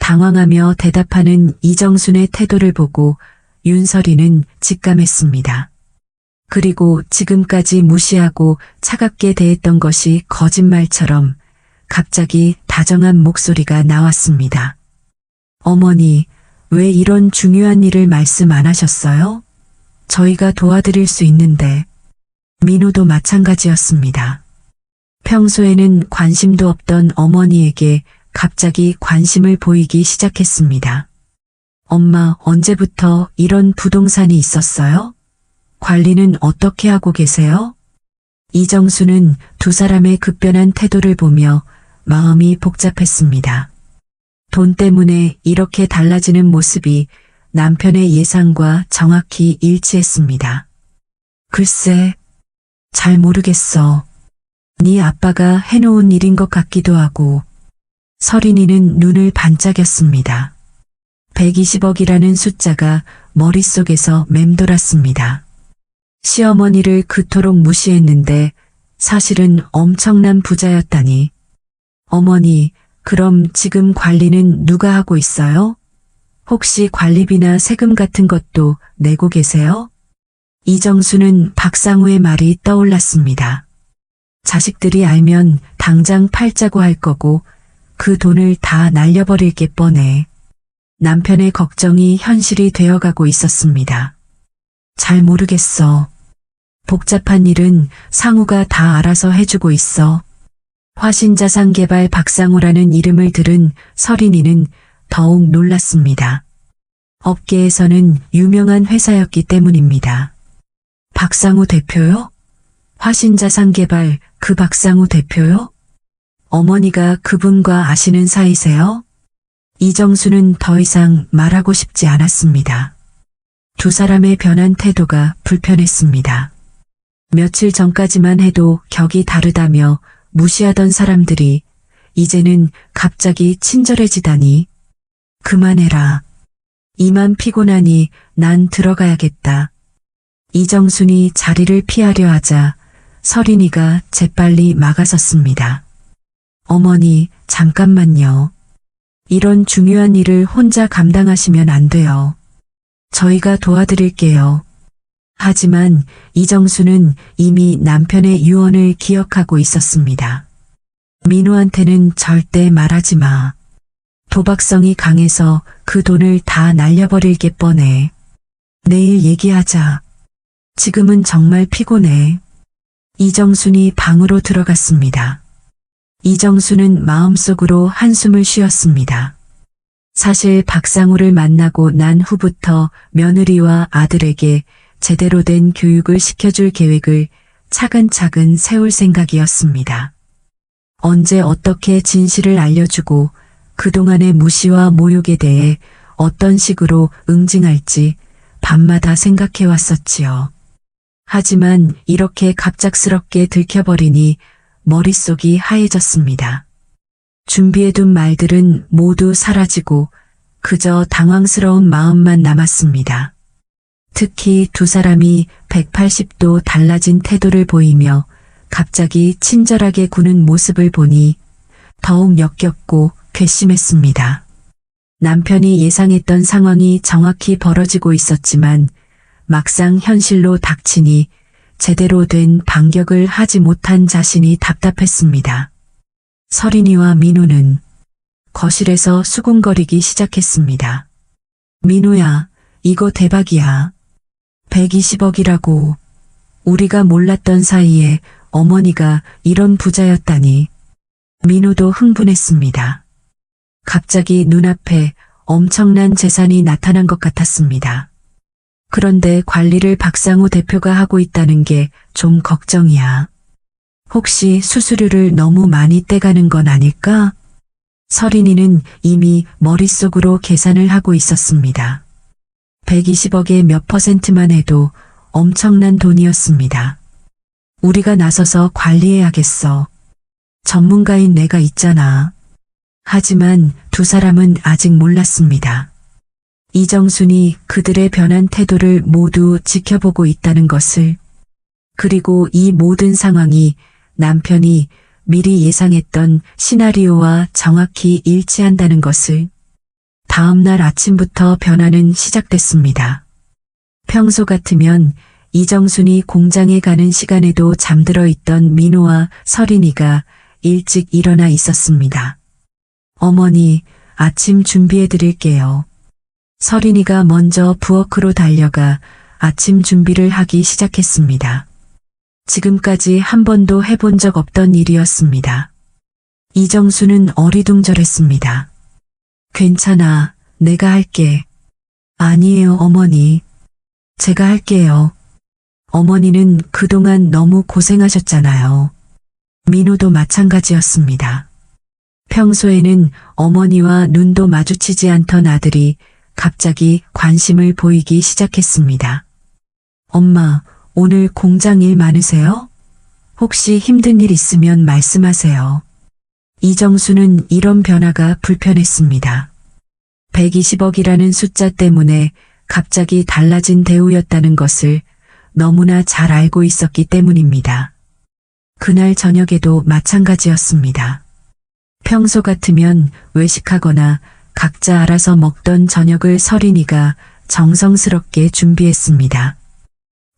당황하며 대답하는 이정순의 태도를 보고 윤서리는 직감했습니다. 그리고 지금까지 무시하고 차갑게 대했던 것이 거짓말처럼 갑자기 다정한 목소리가 나왔습니다. 어머니, 왜 이런 중요한 일을 말씀 안 하셨어요? 저희가 도와드릴 수 있는데. 민호도 마찬가지였습니다. 평소에는 관심도 없던 어머니에게 갑자기 관심을 보이기 시작했습니다. 엄마, 언제부터 이런 부동산이 있었어요? 관리는 어떻게 하고 계세요? 이정수는 두 사람의 급변한 태도를 보며 마음이 복잡했습니다. 돈 때문에 이렇게 달라지는 모습이 남편의 예상과 정확히 일치했습니다. 글쎄, 잘 모르겠어. 네 아빠가 해놓은 일인 것 같기도 하고. 서린이는 눈을 반짝였습니다. 120억이라는 숫자가 머릿속에서 맴돌았습니다. 시어머니를 그토록 무시했는데 사실은 엄청난 부자였다니. 어머니, 그럼 지금 관리는 누가 하고 있어요? 혹시 관리비나 세금 같은 것도 내고 계세요? 이정수는 박상우의 말이 떠올랐습니다. 자식들이 알면 당장 팔자고 할 거고 그 돈을 다 날려버릴 게 뻔해. 남편의 걱정이 현실이 되어가고 있었습니다. 잘 모르겠어. 복잡한 일은 상우가 다 알아서 해주고 있어. 화신자산개발 박상우라는 이름을 들은 서린이는 더욱 놀랐습니다. 업계에서는 유명한 회사였기 때문입니다. 박상우 대표요? 화신자산개발 그 박상우 대표요? 어머니가 그분과 아시는 사이세요? 이정수는 더 이상 말하고 싶지 않았습니다. 두 사람의 변한 태도가 불편했습니다. 며칠 전까지만 해도 격이 다르다며 무시하던 사람들이 이제는 갑자기 친절해지다니. 그만해라. 이만 피곤하니 난 들어가야겠다. 이정순이 자리를 피하려 하자 서린이가 재빨리 막아섰습니다. 어머니, 잠깐만요. 이런 중요한 일을 혼자 감당하시면 안 돼요. 저희가 도와드릴게요. 하지만 이정수는 이미 남편의 유언을 기억하고 있었습니다. 민호한테는 절대 말하지 마. 도박성이 강해서 그 돈을 다 날려버릴 게 뻔해. 내일 얘기하자. 지금은 정말 피곤해. 이정순이 방으로 들어갔습니다. 이정수는 마음속으로 한숨을 쉬었습니다. 사실 박상우를 만나고 난 후부터 며느리와 아들에게 제대로 된 교육을 시켜줄 계획을 차근차근 세울 생각이었습니다. 언제 어떻게 진실을 알려주고 그동안의 무시와 모욕에 대해 어떤 식으로 응징할지 밤마다 생각해왔었지요. 하지만 이렇게 갑작스럽게 들켜버리니 머릿속이 하얘졌습니다. 준비해둔 말들은 모두 사라지고 그저 당황스러운 마음만 남았습니다. 특히 두 사람이 180도 달라진 태도를 보이며 갑자기 친절하게 구는 모습을 보니 더욱 역겹고 괘씸했습니다. 남편이 예상했던 상황이 정확히 벌어지고 있었지만 막상 현실로 닥치니 제대로 된 반격을 하지 못한 자신이 답답했습니다. 서린이와 민호는 거실에서 수군거리기 시작했습니다. 민호야, 이거 대박이야. 120억이라고. 우리가 몰랐던 사이에 어머니가 이런 부자였다니. 민호도 흥분했습니다. 갑자기 눈앞에 엄청난 재산이 나타난 것 같았습니다. 그런데 관리를 박상우 대표가 하고 있다는 게 좀 걱정이야. 혹시 수수료를 너무 많이 떼가는 건 아닐까? 서린이는 이미 머릿속으로 계산을 하고 있었습니다. 120억의 몇 %만 해도 엄청난 돈이었습니다. 우리가 나서서 관리해야겠어. 전문가인 내가 있잖아. 하지만 두 사람은 아직 몰랐습니다. 이정순이 그들의 변한 태도를 모두 지켜보고 있다는 것을, 그리고 이 모든 상황이 남편이 미리 예상했던 시나리오와 정확히 일치한다는 것을. 다음 날 아침부터 변화는 시작됐습니다. 평소 같으면 이정순이 공장에 가는 시간에도 잠들어 있던 민호와 서린이가 일찍 일어나 있었습니다. 어머니, 아침 준비해 드릴게요. 서린이가 먼저 부엌으로 달려가 아침 준비를 하기 시작했습니다. 지금까지 한 번도 해본 적 없던 일이었습니다. 이정수는 어리둥절했습니다. 괜찮아, 내가 할게. 아니에요, 어머니. 제가 할게요. 어머니는 그동안 너무 고생하셨잖아요. 민호도 마찬가지였습니다. 평소에는 어머니와 눈도 마주치지 않던 아들이 갑자기 관심을 보이기 시작했습니다. 엄마, 오늘 공장 일 많으세요? 혹시 힘든 일 있으면 말씀하세요. 이정수는 이런 변화가 불편했습니다. 120억이라는 숫자 때문에 갑자기 달라진 대우였다는 것을 너무나 잘 알고 있었기 때문입니다. 그날 저녁에도 마찬가지였습니다. 평소 같으면 외식하거나 각자 알아서 먹던 저녁을 서린이가 정성스럽게 준비했습니다.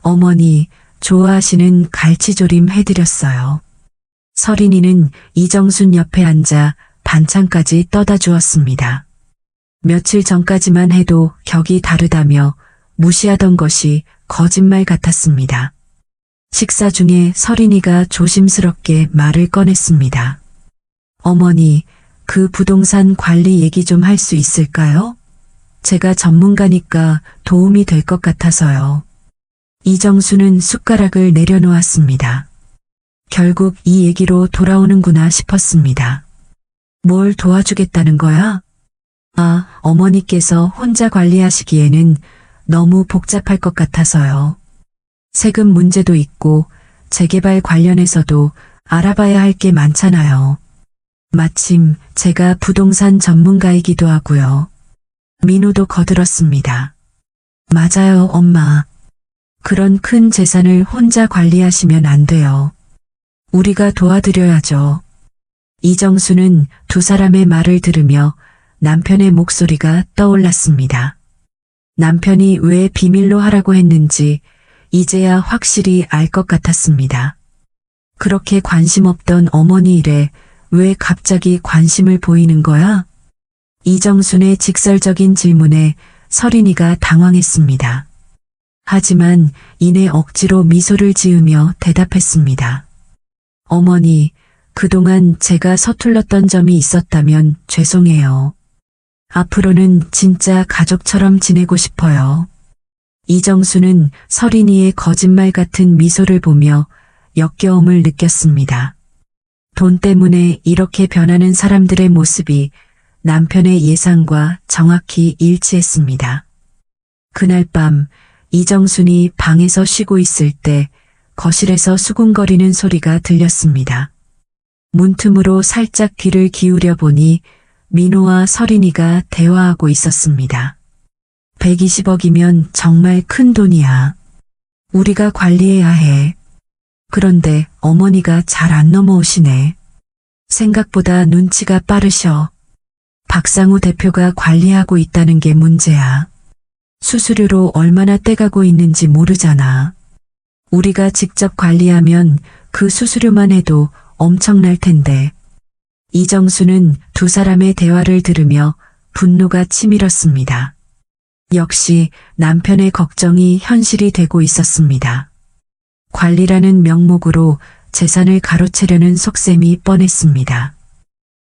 어머니, 좋아하시는 갈치조림 해드렸어요. 서린이는 이정순 옆에 앉아 반찬까지 떠다 주었습니다. 며칠 전까지만 해도 격이 다르다며 무시하던 것이 거짓말 같았습니다. 식사 중에 서린이가 조심스럽게 말을 꺼냈습니다. 어머니, 그 부동산 관리 얘기 좀 할 수 있을까요? 제가 전문가니까 도움이 될 것 같아서요. 이정수는 숟가락을 내려놓았습니다. 결국 이 얘기로 돌아오는구나 싶었습니다. 뭘 도와주겠다는 거야? 아, 어머니께서 혼자 관리하시기에는 너무 복잡할 것 같아서요. 세금 문제도 있고 재개발 관련해서도 알아봐야 할 게 많잖아요. 마침 제가 부동산 전문가이기도 하고요. 민호도 거들었습니다. 맞아요, 엄마. 그런 큰 재산을 혼자 관리하시면 안 돼요. 우리가 도와드려야죠. 이정수는 두 사람의 말을 들으며 남편의 목소리가 떠올랐습니다. 남편이 왜 비밀로 하라고 했는지 이제야 확실히 알 것 같았습니다. 그렇게 관심 없던 어머니 일에 왜 갑자기 관심을 보이는 거야? 이정순의 직설적인 질문에 서린이가 당황했습니다. 하지만 이내 억지로 미소를 지으며 대답했습니다. 어머니, 그동안 제가 서툴렀던 점이 있었다면 죄송해요. 앞으로는 진짜 가족처럼 지내고 싶어요. 이정수는 서린이의 거짓말 같은 미소를 보며 역겨움을 느꼈습니다. 돈 때문에 이렇게 변하는 사람들의 모습이 남편의 예상과 정확히 일치했습니다. 그날 밤 이정순이 방에서 쉬고 있을 때 거실에서 수군거리는 소리가 들렸습니다. 문틈으로 살짝 귀를 기울여 보니 민호와 서린이가 대화하고 있었습니다. 120억이면 정말 큰 돈이야. 우리가 관리해야 해. 그런데 어머니가 잘 안 넘어오시네. 생각보다 눈치가 빠르셔. 박상우 대표가 관리하고 있다는 게 문제야. 수수료로 얼마나 떼가고 있는지 모르잖아. 우리가 직접 관리하면 그 수수료만 해도 엄청날 텐데. 이정수는 두 사람의 대화를 들으며 분노가 치밀었습니다. 역시 남편의 걱정이 현실이 되고 있었습니다. 관리라는 명목으로 재산을 가로채려는 속셈이 뻔했습니다.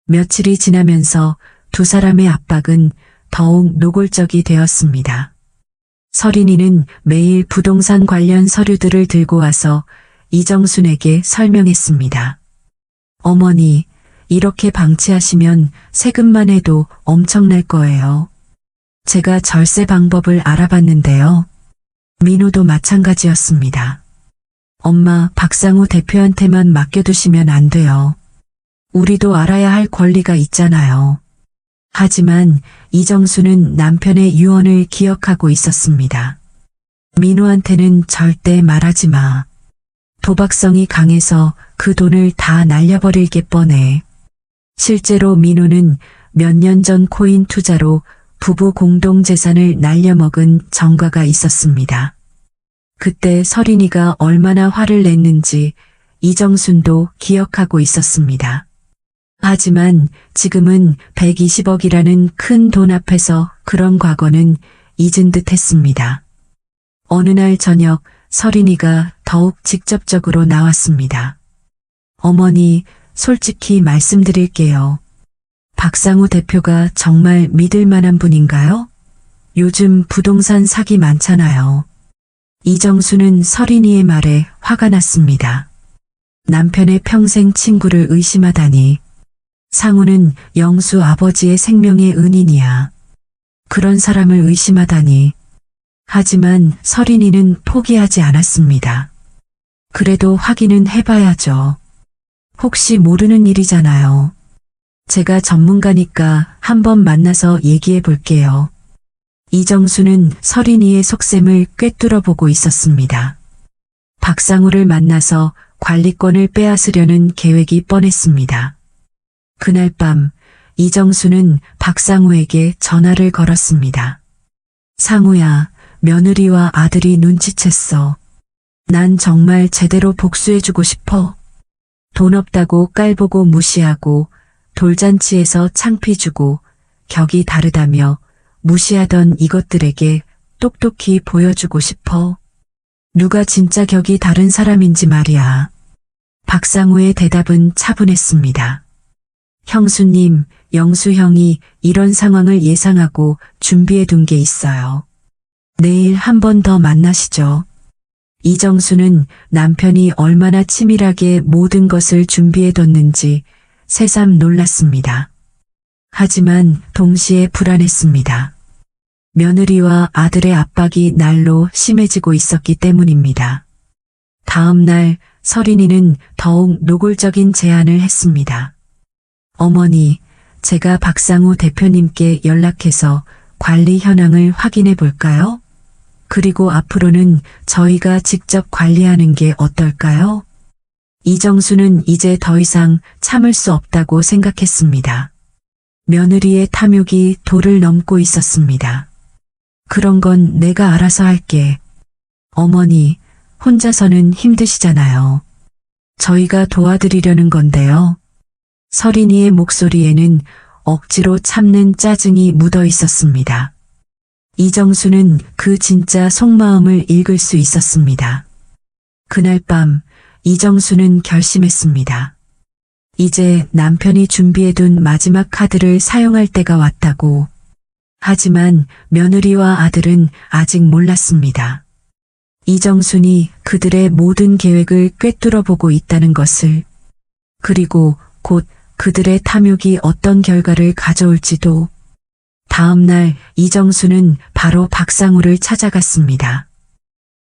며칠이 지나면서 두 사람의 압박은 더욱 노골적이 되었습니다. 서린이는 매일 부동산 관련 서류들을 들고 와서 이정순에게 설명했습니다. 어머니, 이렇게 방치하시면 세금만 해도 엄청날 거예요. 제가 절세 방법을 알아봤는데요. 민호도 마찬가지였습니다. 엄마, 박상우 대표한테만 맡겨두시면 안 돼요. 우리도 알아야 할 권리가 있잖아요. 하지만 이정수는 남편의 유언을 기억하고 있었습니다. 민호한테는 절대 말하지 마. 도박성이 강해서 그 돈을 다 날려버릴 게 뻔해. 실제로 민호는 몇 년 전 코인 투자로 부부 공동재산을 날려먹은 전과가 있었습니다. 그때 서린이가 얼마나 화를 냈는지 이정순도 기억하고 있었습니다. 하지만 지금은 120억이라는 큰 돈 앞에서 그런 과거는 잊은 듯 했습니다. 어느 날 저녁 서린이가 더욱 직접적으로 나왔습니다. 어머니, 솔직히 말씀드릴게요. 박상우 대표가 정말 믿을 만한 분인가요? 요즘 부동산 사기 많잖아요. 이정수는 서린이의 말에 화가 났습니다. 남편의 평생 친구를 의심하다니. 상우는 영수 아버지의 생명의 은인이야. 그런 사람을 의심하다니. 하지만 서린이는 포기하지 않았습니다. 그래도 확인은 해봐야죠. 혹시 모르는 일이잖아요. 제가 전문가니까 한번 만나서 얘기해 볼게요. 이정수는 서린이의 속셈을 꿰뚫어 보고 있었습니다. 박상우를 만나서 관리권을 빼앗으려는 계획이 뻔했습니다. 그날 밤 이정수는 박상우에게 전화를 걸었습니다. 상우야, 며느리와 아들이 눈치챘어. 난 정말 제대로 복수해주고 싶어. 돈 없다고 깔보고 무시하고 돌잔치에서 창피 주고 격이 다르다며 무시하던 이것들에게 똑똑히 보여주고 싶어. 누가 진짜 격이 다른 사람인지 말이야. 박상우의 대답은 차분했습니다. 형수님, 영수 형이 이런 상황을 예상하고 준비해 둔 게 있어요. 내일 한 번 더 만나시죠. 이정수는 남편이 얼마나 치밀하게 모든 것을 준비해 뒀는지 새삼 놀랐습니다. 하지만 동시에 불안했습니다. 며느리와 아들의 압박이 날로 심해지고 있었기 때문입니다. 다음 날 서린이는 더욱 노골적인 제안을 했습니다. 어머니, 제가 박상우 대표님께 연락해서 관리 현황을 확인해 볼까요? 그리고 앞으로는 저희가 직접 관리하는 게 어떨까요? 이정수는 이제 더 이상 참을 수 없다고 생각했습니다. 며느리의 탐욕이 도를 넘고 있었습니다. 그런 건 내가 알아서 할게. 어머니, 혼자서는 힘드시잖아요. 저희가 도와드리려는 건데요. 서린이의 목소리에는 억지로 참는 짜증이 묻어 있었습니다. 이정수는 그 진짜 속마음을 읽을 수 있었습니다. 그날 밤 이정수는 결심했습니다. 이제 남편이 준비해둔 마지막 카드를 사용할 때가 왔다고. 하지만 며느리와 아들은 아직 몰랐습니다. 이정순이 그들의 모든 계획을 꿰뚫어 보고 있다는 것을, 그리고 곧 그들의 탐욕이 어떤 결과를 가져올지도. 다음 날 이정수는 바로 박상우를 찾아갔습니다.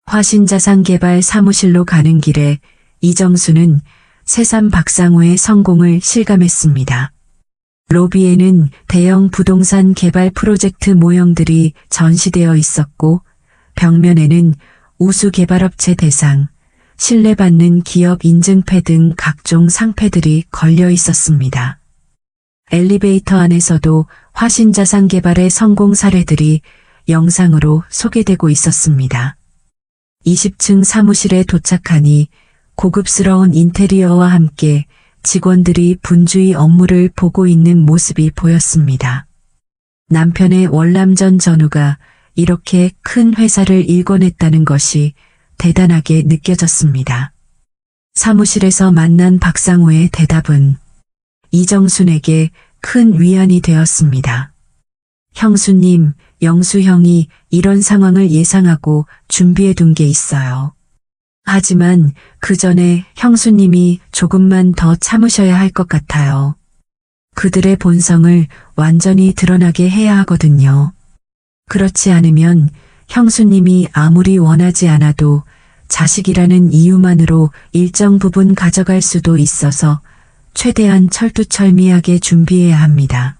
화신자산개발 사무실로 가는 길에 이정수는 새삼 박상우의 성공을 실감했습니다. 로비에는 대형 부동산 개발 프로젝트 모형들이 전시되어 있었고, 벽면에는 우수 개발업체 대상, 신뢰받는 기업 인증패 등 각종 상패들이 걸려 있었습니다. 엘리베이터 안에서도 화신자산 개발의 성공 사례들이 영상으로 소개되고 있었습니다. 20층 사무실에 도착하니 고급스러운 인테리어와 함께 직원들이 분주히 업무를 보고 있는 모습이 보였습니다. 남편의 월남전 전우가 이렇게 큰 회사를 일궈냈다는 것이 대단하게 느껴졌습니다. 사무실에서 만난 박상우의 대답은 이정순에게 큰 위안이 되었습니다. 형수님, 영수 형이 이런 상황을 예상하고 준비해 둔 게 있어요. 하지만 그 전에 형수님이 조금만 더 참으셔야 할 것 같아요. 그들의 본성을 완전히 드러나게 해야 하거든요. 그렇지 않으면 형수님이 아무리 원하지 않아도 자식이라는 이유만으로 일정 부분 가져갈 수도 있어서 최대한 철두철미하게 준비해야 합니다.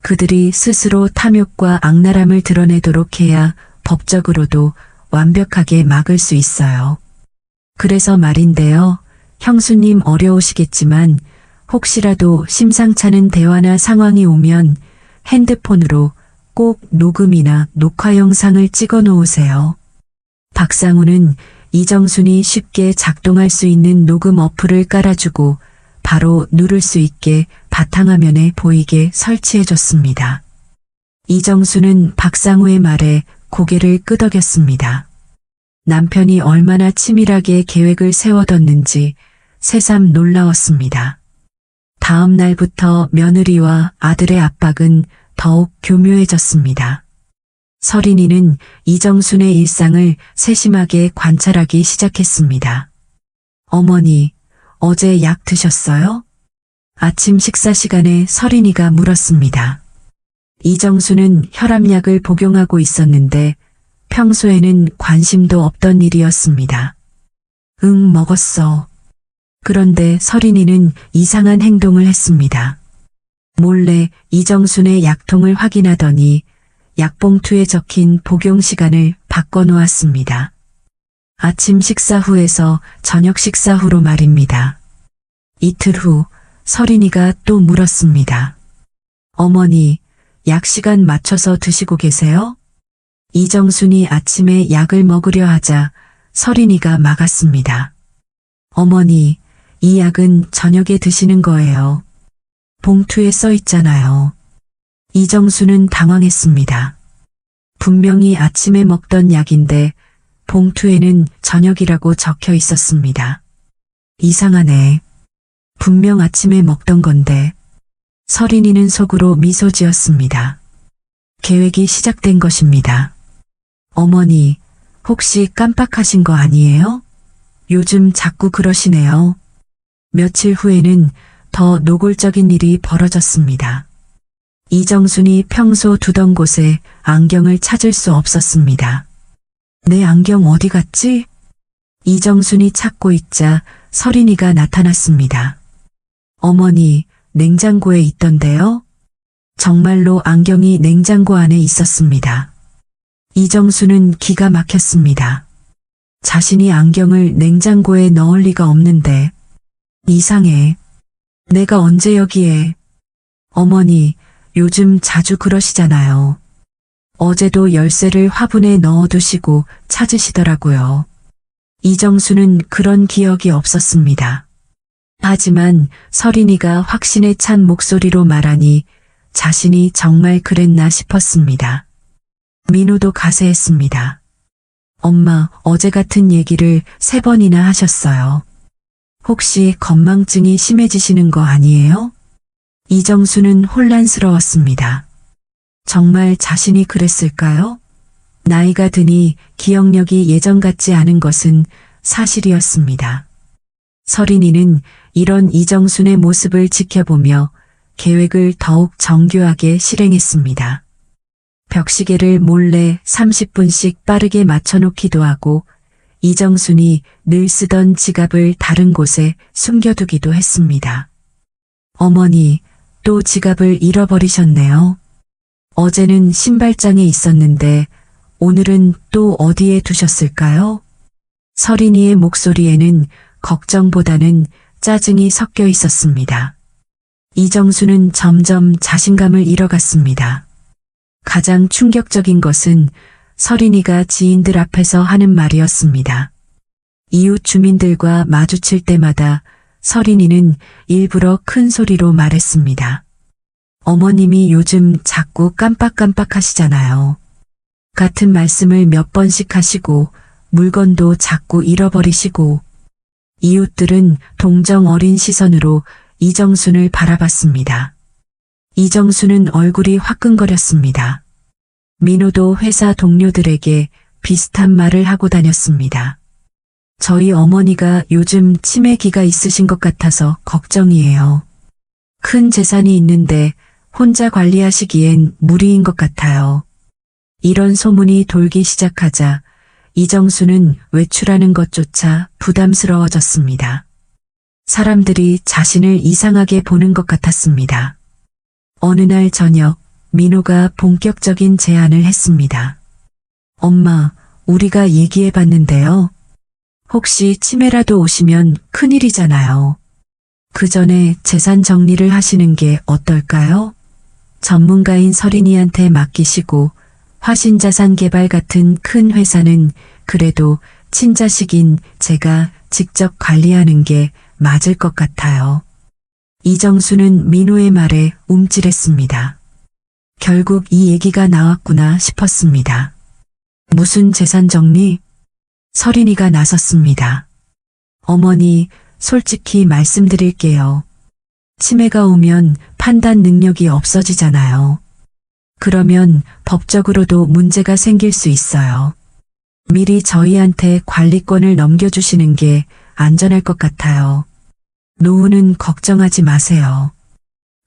그들이 스스로 탐욕과 악랄함을 드러내도록 해야 법적으로도 완벽하게 막을 수 있어요. 그래서 말인데요. 형수님 어려우시겠지만 혹시라도 심상찮은 대화나 상황이 오면 핸드폰으로 꼭 녹음이나 녹화 영상을 찍어 놓으세요. 박상우는 이정순이 쉽게 작동할 수 있는 녹음 어플을 깔아주고 바로 누를 수 있게 바탕화면에 보이게 설치해줬습니다. 이정수는 박상우의 말에 고개를 끄덕였습니다. 남편이 얼마나 치밀하게 계획을 세워뒀는지 새삼 놀라웠습니다. 다음 날부터 며느리와 아들의 압박은 더욱 교묘해졌습니다. 서린이는 이정순의 일상을 세심하게 관찰하기 시작했습니다. 어머니, 어제 약 드셨어요? 아침 식사 시간에 서린이가 물었습니다. 이정수는 혈압약을 복용하고 있었는데 평소에는 관심도 없던 일이었습니다. 응, 먹었어. 그런데 서린이는 이상한 행동을 했습니다. 몰래 이정순의 약통을 확인하더니 약봉투에 적힌 복용 시간을 바꿔놓았습니다. 아침 식사 후에서 저녁 식사 후로 말입니다. 이틀 후 서린이가 또 물었습니다. 어머니, 약 시간 맞춰서 드시고 계세요? 이정순이 아침에 약을 먹으려 하자 서린이가 막았습니다. 어머니, 이 약은 저녁에 드시는 거예요. 봉투에 써 있잖아요. 이정수는 당황했습니다. 분명히 아침에 먹던 약인데 봉투에는 저녁이라고 적혀 있었습니다. 이상하네. 분명 아침에 먹던 건데. 서린이는 속으로 미소 지었습니다. 계획이 시작된 것입니다. 어머니, 혹시 깜빡하신 거 아니에요? 요즘 자꾸 그러시네요. 며칠 후에는 더 노골적인 일이 벌어졌습니다. 이정순이 평소 두던 곳에 안경을 찾을 수 없었습니다. 내 안경 어디 갔지? 이정순이 찾고 있자 서린이가 나타났습니다. 어머니, 냉장고에 있던데요? 정말로 안경이 냉장고 안에 있었습니다. 이정수는 기가 막혔습니다. 자신이 안경을 냉장고에 넣을 리가 없는데. 이상해. 내가 언제 여기에. 어머니, 요즘 자주 그러시잖아요. 어제도 열쇠를 화분에 넣어두시고 찾으시더라고요. 이정수는 그런 기억이 없었습니다. 하지만 서린이가 확신에 찬 목소리로 말하니 자신이 정말 그랬나 싶었습니다. 민호도 가세했습니다. 엄마, 어제 같은 얘기를 3번이나 하셨어요. 혹시 건망증이 심해지시는 거 아니에요? 이정수는 혼란스러웠습니다. 정말 자신이 그랬을까요? 나이가 드니 기억력이 예전 같지 않은 것은 사실이었습니다. 서린이는 이런 이정순의 모습을 지켜보며 계획을 더욱 정교하게 실행했습니다. 벽시계를 몰래 30분씩 빠르게 맞춰놓기도 하고 이정순이 늘 쓰던 지갑을 다른 곳에 숨겨두기도 했습니다. 어머니, 또 지갑을 잃어버리셨네요. 어제는 신발장에 있었는데 오늘은 또 어디에 두셨을까요? 서린이의 목소리에는 걱정보다는 짜증이 섞여 있었습니다. 이정수는 점점 자신감을 잃어갔습니다. 가장 충격적인 것은 서린이가 지인들 앞에서 하는 말이었습니다. 이웃 주민들과 마주칠 때마다 서린이는 일부러 큰 소리로 말했습니다. 어머님이 요즘 자꾸 깜빡깜빡 하시잖아요. 같은 말씀을 몇 번씩 하시고 물건도 자꾸 잃어버리시고. 이웃들은 동정 어린 시선으로 이정순을 바라봤습니다. 이정순은 얼굴이 화끈거렸습니다. 민호도 회사 동료들에게 비슷한 말을 하고 다녔습니다. 저희 어머니가 요즘 치매기가 있으신 것 같아서 걱정이에요. 큰 재산이 있는데 혼자 관리하시기엔 무리인 것 같아요. 이런 소문이 돌기 시작하자 이정수는 외출하는 것조차 부담스러워졌습니다. 사람들이 자신을 이상하게 보는 것 같았습니다. 어느 날 저녁, 민호가 본격적인 제안을 했습니다. 엄마, 우리가 얘기해봤는데요. 혹시 치매라도 오시면 큰일이잖아요. 그 전에 재산 정리를 하시는 게 어떨까요? 전문가인 서린이한테 맡기시고 화신자산 개발 같은 큰 회사는 그래도 친자식인 제가 직접 관리하는 게 맞을 것 같아요. 이정수는 민호의 말에 움찔했습니다. 결국 이 얘기가 나왔구나 싶었습니다. 무슨 재산 정리? 서린이가 나섰습니다. 어머니, 솔직히 말씀드릴게요. 치매가 오면 판단 능력이 없어지잖아요. 그러면 법적으로도 문제가 생길 수 있어요. 미리 저희한테 관리권을 넘겨주시는 게 안전할 것 같아요. 노후는 걱정하지 마세요.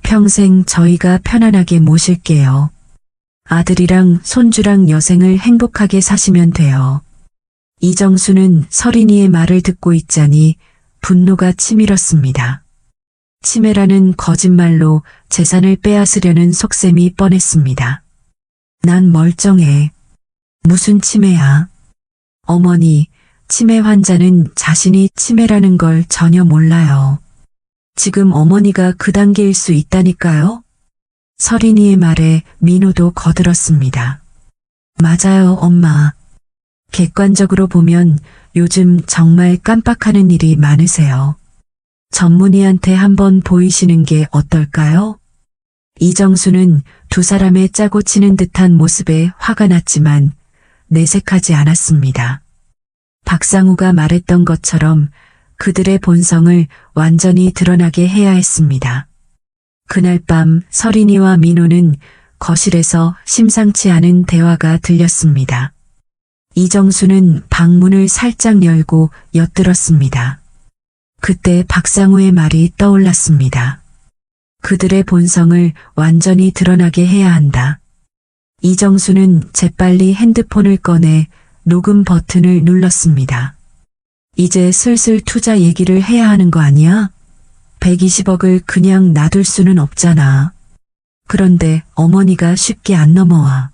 평생 저희가 편안하게 모실게요. 아들이랑 손주랑 여생을 행복하게 사시면 돼요. 이정수는 서린이의 말을 듣고 있자니 분노가 치밀었습니다. 치매라는 거짓말로 재산을 빼앗으려는 속셈이 뻔했습니다. 난 멀쩡해. 무슨 치매야? 어머니, 치매 환자는 자신이 치매라는 걸 전혀 몰라요. 지금 어머니가 그 단계일 수 있다니까요? 서린이의 말에 민호도 거들었습니다. 맞아요, 엄마. 객관적으로 보면 요즘 정말 깜빡하는 일이 많으세요. 전문의한테 한번 보이시는 게 어떨까요? 이정수는 두 사람의 짜고 치는 듯한 모습에 화가 났지만 내색하지 않았습니다. 박상우가 말했던 것처럼 그들의 본성을 완전히 드러나게 해야 했습니다. 그날 밤 서린이와 민호는 거실에서 심상치 않은 대화가 들렸습니다. 이정수는 방문을 살짝 열고 엿들었습니다. 그때 박상우의 말이 떠올랐습니다. 그들의 본성을 완전히 드러나게 해야 한다. 이정수는 재빨리 핸드폰을 꺼내 녹음 버튼을 눌렀습니다. 이제 슬슬 투자 얘기를 해야 하는 거 아니야? 120억을 그냥 놔둘 수는 없잖아. 그런데 어머니가 쉽게 안 넘어와.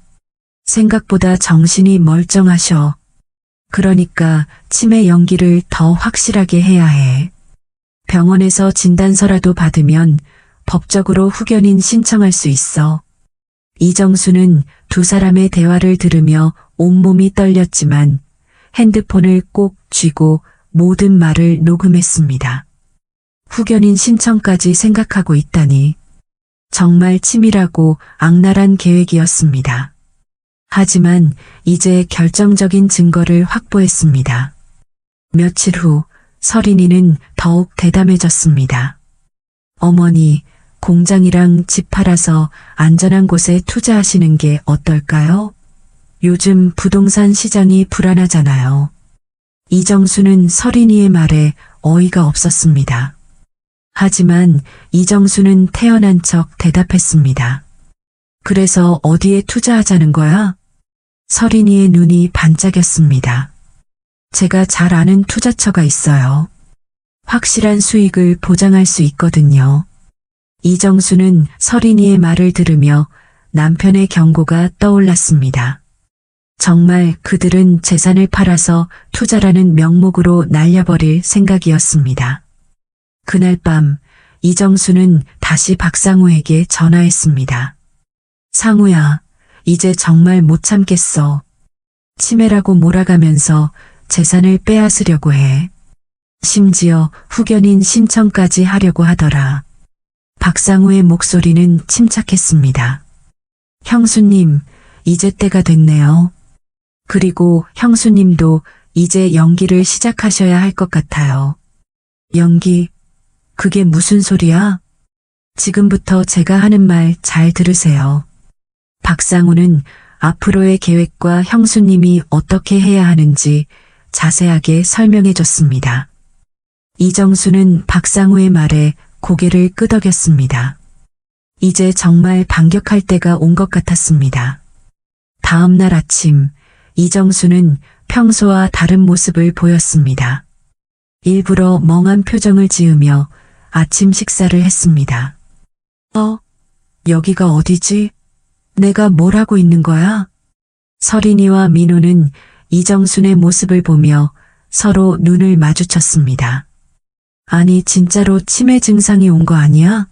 생각보다 정신이 멀쩡하셔. 그러니까 치매 연기를 더 확실하게 해야 해. 병원에서 진단서라도 받으면 법적으로 후견인 신청할 수 있어. 이정수는 두 사람의 대화를 들으며 온몸이 떨렸지만 핸드폰을 꼭 쥐고 모든 말을 녹음했습니다. 후견인 신청까지 생각하고 있다니 정말 치밀하고 악랄한 계획이었습니다. 하지만 이제 결정적인 증거를 확보했습니다. 며칠 후 서린이는 더욱 대담해졌습니다. 어머니, 공장이랑 집 팔아서 안전한 곳에 투자하시는 게 어떨까요? 요즘 부동산 시장이 불안하잖아요. 이정수는 서린이의 말에 어이가 없었습니다. 하지만 이정수는 태어난 척 대답했습니다. 그래서 어디에 투자하자는 거야? 서린이의 눈이 반짝였습니다. 제가 잘 아는 투자처가 있어요. 확실한 수익을 보장할 수 있거든요. 이정수는 서린이의 말을 들으며 남편의 경고가 떠올랐습니다. 정말 그들은 재산을 팔아서 투자라는 명목으로 날려버릴 생각이었습니다. 그날 밤 이정수는 다시 박상우에게 전화했습니다. 상우야, 이제 정말 못 참겠어. 치매라고 몰아가면서 재산을 빼앗으려고 해. 심지어 후견인 신청까지 하려고 하더라. 박상우의 목소리는 침착했습니다. 형수님, 이제 때가 됐네요. 그리고 형수님도 이제 연기를 시작하셔야 할 것 같아요. 연기? 그게 무슨 소리야? 지금부터 제가 하는 말 잘 들으세요. 박상우는 앞으로의 계획과 형수님이 어떻게 해야 하는지 자세하게 설명해 줬습니다. 이정수는 박상우의 말에 고개를 끄덕였습니다. 이제 정말 반격할 때가 온 것 같았습니다. 다음 날 아침, 이정수는 평소와 다른 모습을 보였습니다. 일부러 멍한 표정을 지으며 아침 식사를 했습니다. 여기가 어디지? 내가 뭘 하고 있는 거야? 서린이와 민호는 이정순의 모습을 보며 서로 눈을 마주쳤습니다. 아니, 진짜로 치매 증상이 온 거 아니야?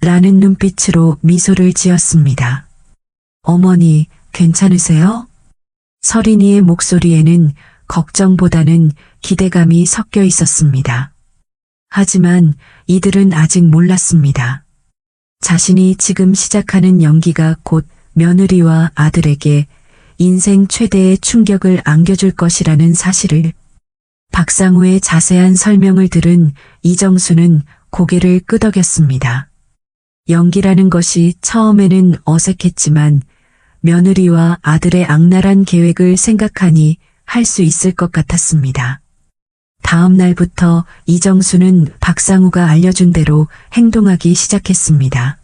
라는 눈빛으로 미소를 지었습니다. 어머니, 괜찮으세요? 서린이의 목소리에는 걱정보다는 기대감이 섞여 있었습니다. 하지만 이들은 아직 몰랐습니다. 자신이 지금 시작하는 연기가 곧 며느리와 아들에게 인생 최대의 충격을 안겨줄 것이라는 사실을. 박상우의 자세한 설명을 들은 이정수는 고개를 끄덕였습니다. 연기라는 것이 처음에는 어색했지만 며느리와 아들의 악랄한 계획을 생각하니 할 수 있을 것 같았습니다. 다음 날부터 이정수는 박상우가 알려준 대로 행동하기 시작했습니다.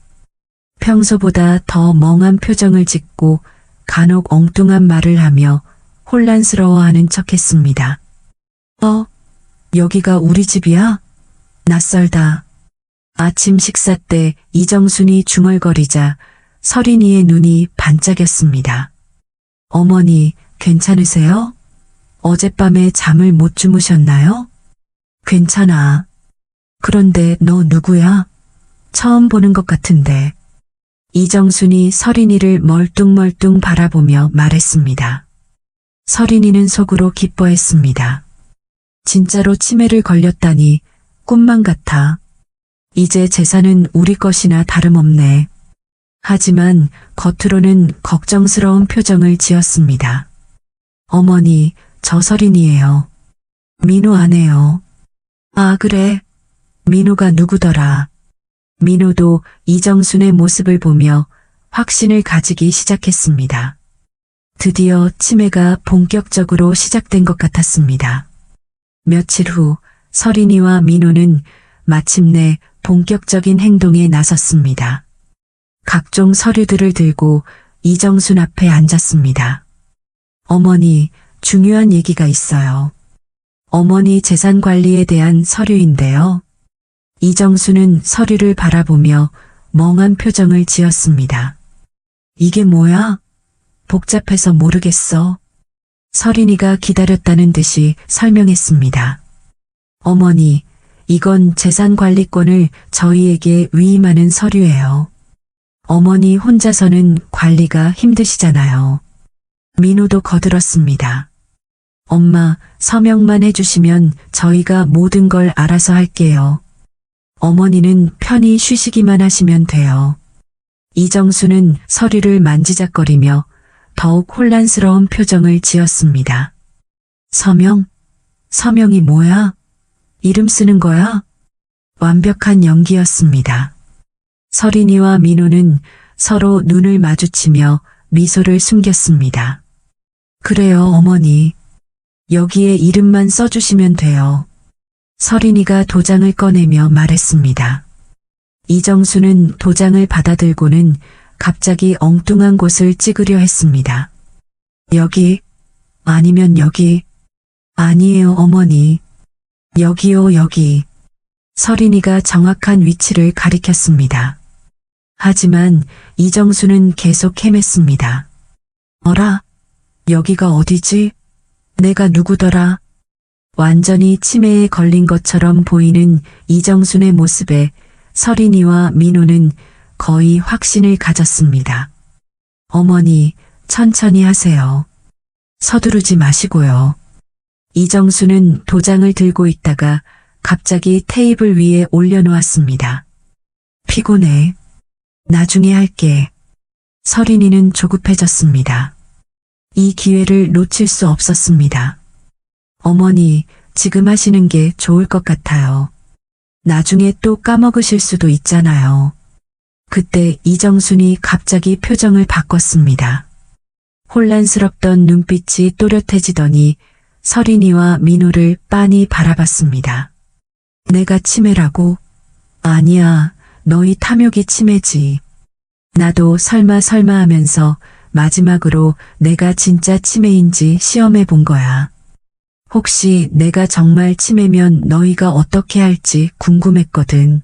평소보다 더 멍한 표정을 짓고 간혹 엉뚱한 말을 하며 혼란스러워하는 척했습니다. 여기가 우리 집이야? 낯설다. 아침 식사 때 이정순이 중얼거리자 서린이의 눈이 반짝였습니다. 어머니, 괜찮으세요? 어젯밤에 잠을 못 주무셨나요? 괜찮아. 그런데 너 누구야? 처음 보는 것 같은데. 이정순이 서린이를 멀뚱멀뚱 바라보며 말했습니다. 서린이는 속으로 기뻐했습니다. 진짜로 치매를 걸렸다니 꿈만 같아. 이제 재산은 우리 것이나 다름없네. 하지만 겉으로는 걱정스러운 표정을 지었습니다. 어머니, 저 서린이에요. 민호 아내요. 아, 그래. 민호가 누구더라. 민호도 이정순의 모습을 보며 확신을 가지기 시작했습니다. 드디어 치매가 본격적으로 시작된 것 같았습니다. 며칠 후 서린이와 민호는 마침내 본격적인 행동에 나섰습니다. 각종 서류들을 들고 이정순 앞에 앉았습니다. 어머니, 중요한 얘기가 있어요. 어머니 재산 관리에 대한 서류인데요. 이정순은 서류를 바라보며 멍한 표정을 지었습니다. 이게 뭐야? 복잡해서 모르겠어. 서린이가 기다렸다는 듯이 설명했습니다. 어머니, 이건 재산 관리권을 저희에게 위임하는 서류예요. 어머니 혼자서는 관리가 힘드시잖아요. 민호도 거들었습니다. 엄마, 서명만 해주시면 저희가 모든 걸 알아서 할게요. 어머니는 편히 쉬시기만 하시면 돼요. 이정수는 서류를 만지작거리며 더욱 혼란스러운 표정을 지었습니다. 서명? 서명이 뭐야? 이름 쓰는 거야? 완벽한 연기였습니다. 서린이와 민호는 서로 눈을 마주치며 미소를 숨겼습니다. 그래요, 어머니. 여기에 이름만 써주시면 돼요. 서린이가 도장을 꺼내며 말했습니다. 이정수는 도장을 받아들고는 갑자기 엉뚱한 곳을 찍으려 했습니다. 여기, 아니면 여기. 아니에요, 어머니. 여기요, 여기. 서린이가 정확한 위치를 가리켰습니다. 하지만 이정수는 계속 헤맸습니다. 어라? 여기가 어디지? 내가 누구더라? 완전히 치매에 걸린 것처럼 보이는 이정순의 모습에 서린이와 민호는 거의 확신을 가졌습니다. 어머니, 천천히 하세요. 서두르지 마시고요. 이정수는 도장을 들고 있다가 갑자기 테이블 위에 올려놓았습니다. 피곤해. 나중에 할게. 서린이는 조급해졌습니다. 이 기회를 놓칠 수 없었습니다. 어머니, 지금 하시는 게 좋을 것 같아요. 나중에 또 까먹으실 수도 있잖아요. 그때 이정순이 갑자기 표정을 바꿨습니다. 혼란스럽던 눈빛이 또렷해지더니 서린이와 민호를 빤히 바라봤습니다. 내가 치매라고? 아니야, 너희 탐욕이 치매지. 나도 설마 하면서 마지막으로 내가 진짜 치매인지 시험해 본 거야. 혹시 내가 정말 치매면 너희가 어떻게 할지 궁금했거든.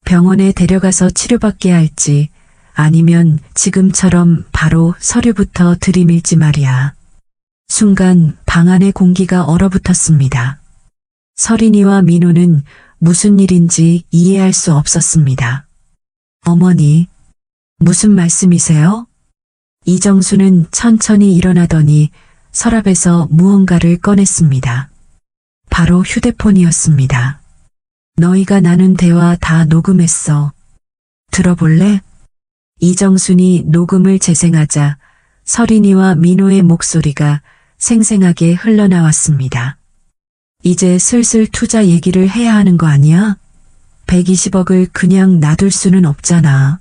병원에 데려가서 치료받게 할지 아니면 지금처럼 바로 서류부터 들이밀지 말이야. 순간 방 안의 공기가 얼어붙었습니다. 서린이와 민호는 무슨 일인지 이해할 수 없었습니다. 어머니, 무슨 말씀이세요? 이정수는 천천히 일어나더니 서랍에서 무언가를 꺼냈습니다. 바로 휴대폰이었습니다. 너희가 나눈 대화 다 녹음했어. 들어볼래? 이정순이 녹음을 재생하자 서린이와 민호의 목소리가 생생하게 흘러나왔습니다. 이제 슬슬 투자 얘기를 해야 하는 거 아니야? 120억을 그냥 놔둘 수는 없잖아.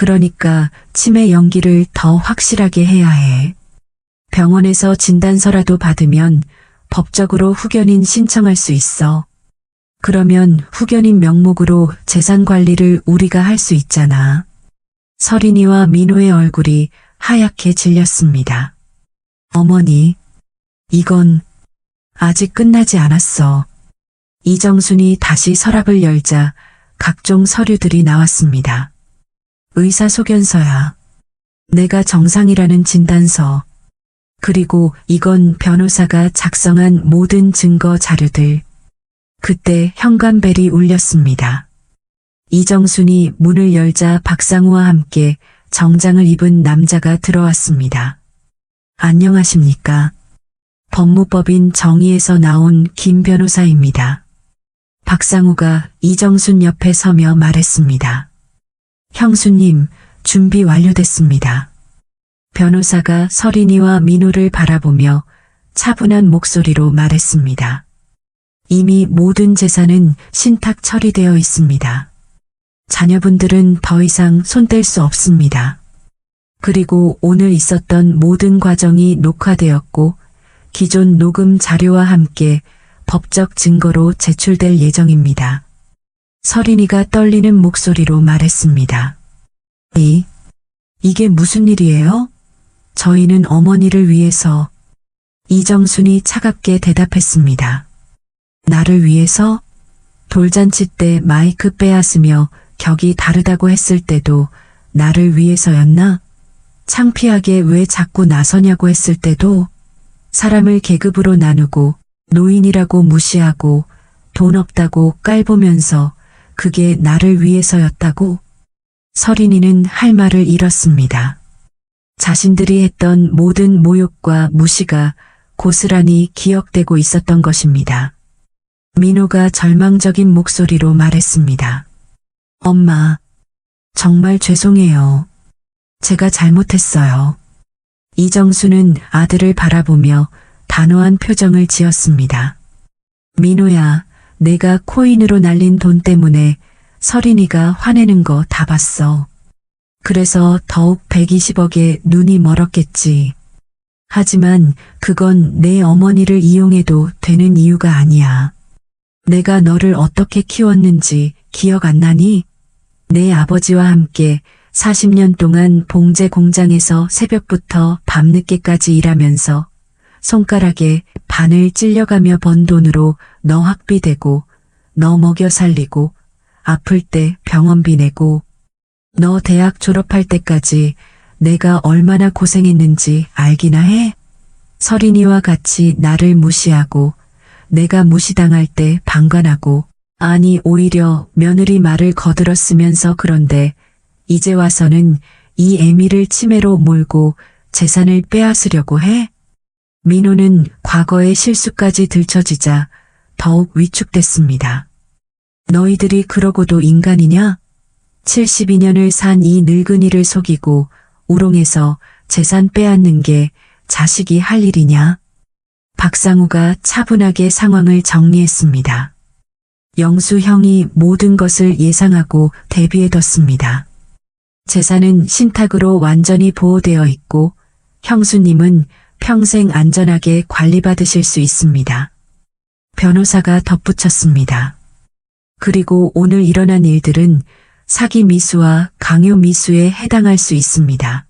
그러니까 치매 연기를 더 확실하게 해야 해. 병원에서 진단서라도 받으면 법적으로 후견인 신청할 수 있어. 그러면 후견인 명목으로 재산 관리를 우리가 할 수 있잖아. 서린이와 민호의 얼굴이 하얗게 질렸습니다. 어머니, 이건 아직 끝나지 않았어. 이정순이 다시 서랍을 열자 각종 서류들이 나왔습니다. 의사소견서야. 내가 정상이라는 진단서. 그리고 이건 변호사가 작성한 모든 증거 자료들. 그때 현관벨이 울렸습니다. 이정순이 문을 열자 박상우와 함께 정장을 입은 남자가 들어왔습니다. 안녕하십니까? 법무법인 정의에서 나온 김 변호사입니다. 박상우가 이정순 옆에 서며 말했습니다. 형수님, 준비 완료됐습니다. 변호사가 서린이와 민호를 바라보며 차분한 목소리로 말했습니다. 이미 모든 재산은 신탁 처리되어 있습니다. 자녀분들은 더 이상 손댈 수 없습니다. 그리고 오늘 있었던 모든 과정이 녹화되었고 기존 녹음 자료와 함께 법적 증거로 제출될 예정입니다. 서린이가 떨리는 목소리로 말했습니다. 이게 무슨 일이에요? 저희는 어머니를 위해서. 이정순이 차갑게 대답했습니다. 나를 위해서? 돌잔치 때 마이크 빼앗으며 격이 다르다고 했을 때도 나를 위해서였나? 창피하게 왜 자꾸 나서냐고 했을 때도 사람을 계급으로 나누고 노인이라고 무시하고 돈 없다고 깔보면서 그게 나를 위해서였다고? 서린이는 할 말을 잃었습니다. 자신들이 했던 모든 모욕과 무시가 고스란히 기억되고 있었던 것입니다. 민호가 절망적인 목소리로 말했습니다. 엄마, 정말 죄송해요. 제가 잘못했어요. 이정수는 아들을 바라보며 단호한 표정을 지었습니다. 민호야, 내가 코인으로 날린 돈 때문에 서린이가 화내는 거 다 봤어. 그래서 더욱 120억에 눈이 멀었겠지. 하지만 그건 내 어머니를 이용해도 되는 이유가 아니야. 내가 너를 어떻게 키웠는지 기억 안 나니? 내 아버지와 함께 40년 동안 봉제 공장에서 새벽부터 밤늦게까지 일하면서 손가락에 바늘 찔려가며 번 돈으로 너 학비 대고, 너 먹여 살리고, 아플 때 병원비 내고, 너 대학 졸업할 때까지 내가 얼마나 고생했는지 알기나 해? 서린이와 같이 나를 무시하고 내가 무시당할 때 방관하고 아니 오히려 며느리 말을 거들었으면서 그런데 이제 와서는 이 애미를 치매로 몰고 재산을 빼앗으려고 해? 민호는 과거의 실수까지 들춰지자 더욱 위축됐습니다. 너희들이 그러고도 인간이냐? 72년을 산 이 늙은이를 속이고 우롱해서 재산 빼앗는 게 자식이 할 일이냐? 박상우가 차분하게 상황을 정리했습니다. 영수 형이 모든 것을 예상하고 대비해뒀습니다. 재산은 신탁으로 완전히 보호되어 있고 형수님은 평생 안전하게 관리받으실 수 있습니다. 변호사가 덧붙였습니다. 그리고 오늘 일어난 일들은 사기 미수와 강요 미수에 해당할 수 있습니다.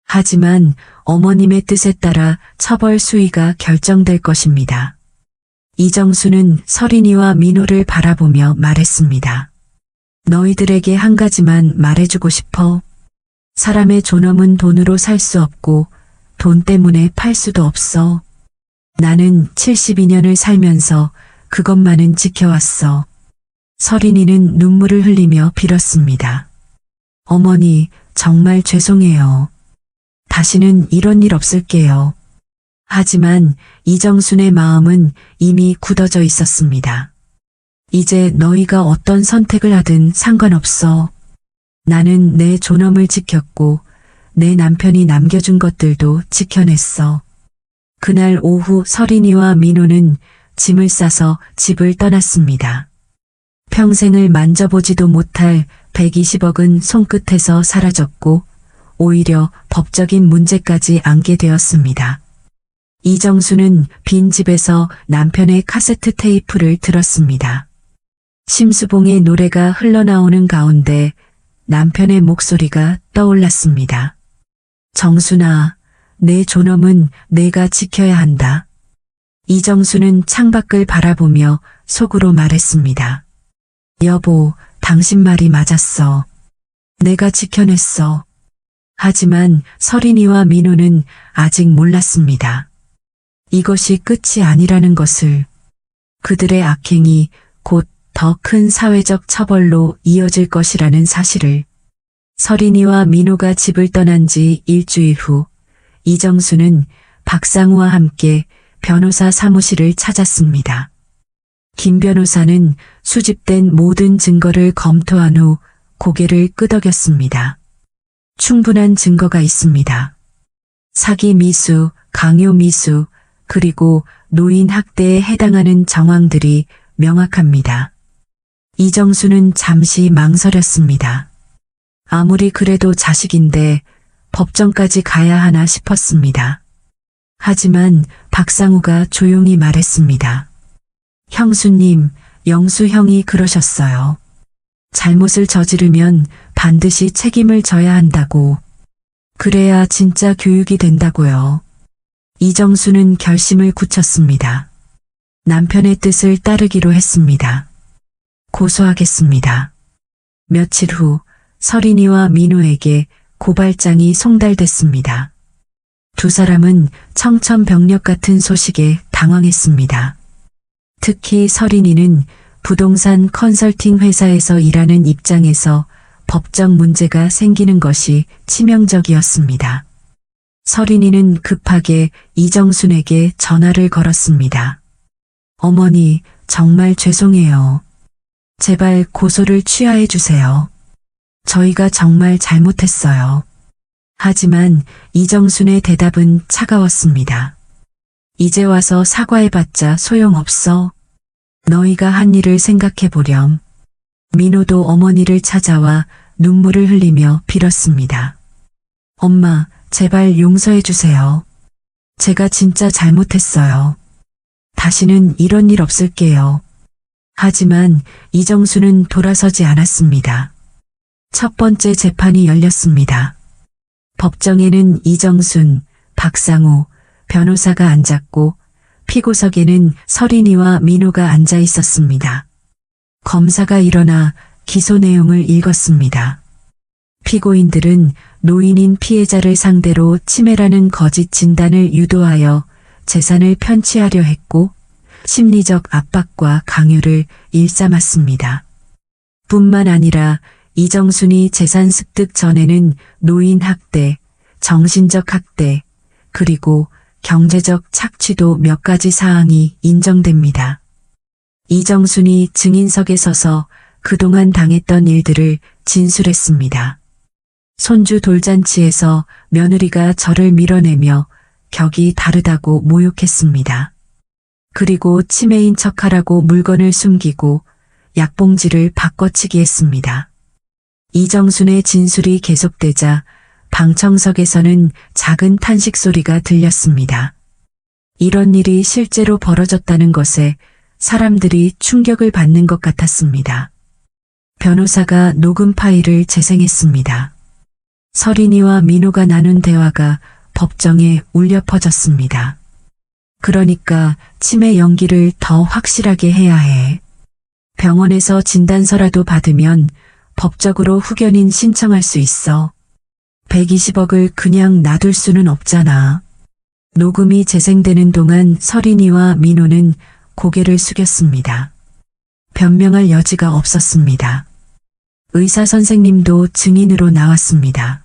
하지만 어머님의 뜻에 따라 처벌 수위가 결정될 것입니다. 이정수는 서린이와 민호를 바라보며 말했습니다. 너희들에게 한 가지만 말해주고 싶어. 사람의 존엄은 돈으로 살 수 없고 돈 때문에 팔 수도 없어. 나는 72년을 살면서 그것만은 지켜왔어. 서린이는 눈물을 흘리며 빌었습니다. 어머니, 정말 죄송해요. 다시는 이런 일 없을게요. 하지만 이정순의 마음은 이미 굳어져 있었습니다. 이제 너희가 어떤 선택을 하든 상관없어. 나는 내 존엄을 지켰고 내 남편이 남겨준 것들도 지켜냈어. 그날 오후 서린이와 민호는 짐을 싸서 집을 떠났습니다. 평생을 만져보지도 못할 120억은 손끝에서 사라졌고 오히려 법적인 문제까지 안게 되었습니다. 이정수는 빈집에서 남편의 카세트 테이프를 들었습니다. 심수봉의 노래가 흘러나오는 가운데 남편의 목소리가 떠올랐습니다. 정순아, 내 존엄은 내가 지켜야 한다. 이정수는 창밖을 바라보며 속으로 말했습니다. 여보, 당신 말이 맞았어. 내가 지켜냈어. 하지만 서린이와 민호는 아직 몰랐습니다. 이것이 끝이 아니라는 것을. 그들의 악행이 곧 더 큰 사회적 처벌로 이어질 것이라는 사실을. 서린이와 민호가 집을 떠난 지 일주일 후 이정수는 박상우와 함께 변호사 사무실을 찾았습니다. 김 변호사는 수집된 모든 증거를 검토한 후 고개를 끄덕였습니다. 충분한 증거가 있습니다. 사기 미수, 강요 미수, 그리고 노인 학대에 해당하는 정황들이 명확합니다. 이정수는 잠시 망설였습니다. 아무리 그래도 자식인데 법정까지 가야 하나 싶었습니다. 하지만 박상우가 조용히 말했습니다. 형수님, 영수 형이 그러셨어요. 잘못을 저지르면 반드시 책임을 져야 한다고. 그래야 진짜 교육이 된다고요. 이정수는 결심을 굳혔습니다. 남편의 뜻을 따르기로 했습니다. 고소하겠습니다. 며칠 후 서린이와 민호에게 고발장이 송달됐습니다. 두 사람은 청천벽력 같은 소식에 당황했습니다. 특히 서린이는 부동산 컨설팅 회사에서 일하는 입장에서 법적 문제가 생기는 것이 치명적이었습니다. 서린이는 급하게 이정순에게 전화를 걸었습니다. 어머니, 정말 죄송해요. 제발 고소를 취하해 주세요. 저희가 정말 잘못했어요. 하지만 이정순의 대답은 차가웠습니다. 이제 와서 사과해봤자 소용없어. 너희가 한 일을 생각해보렴. 민호도 어머니를 찾아와 눈물을 흘리며 빌었습니다. 엄마, 제발 용서해주세요. 제가 진짜 잘못했어요. 다시는 이런 일 없을게요. 하지만 이정수는 돌아서지 않았습니다. 첫 번째 재판이 열렸습니다. 법정에는 이정순, 박상우, 변호사가 앉았고 피고석에는 서린이와 민호가 앉아 있었습니다. 검사가 일어나 기소 내용을 읽었습니다. 피고인들은 노인인 피해자를 상대로 치매라는 거짓 진단을 유도하여 재산을 편취하려 했고 심리적 압박과 강요를 일삼았습니다. 뿐만 아니라 이정순이 재산 습득 전에는 노인 학대, 정신적 학대, 그리고 경제적 착취도 몇 가지 사항이 인정됩니다. 이정순이 증인석에 서서 그동안 당했던 일들을 진술했습니다. 손주 돌잔치에서 며느리가 저를 밀어내며 격이 다르다고 모욕했습니다. 그리고 치매인 척하라고 물건을 숨기고 약봉지를 바꿔치기 했습니다. 이정순의 진술이 계속되자 방청석에서는 작은 탄식 소리가 들렸습니다. 이런 일이 실제로 벌어졌다는 것에 사람들이 충격을 받는 것 같았습니다. 변호사가 녹음 파일을 재생했습니다. 서린이와 민호가 나눈 대화가 법정에 울려 퍼졌습니다. 그러니까 치매 연기를 더 확실하게 해야 해. 병원에서 진단서라도 받으면 법적으로 후견인 신청할 수 있어. 120억을 그냥 놔둘 수는 없잖아. 녹음이 재생되는 동안 서린이와 민호는 고개를 숙였습니다. 변명할 여지가 없었습니다. 의사 선생님도 증인으로 나왔습니다.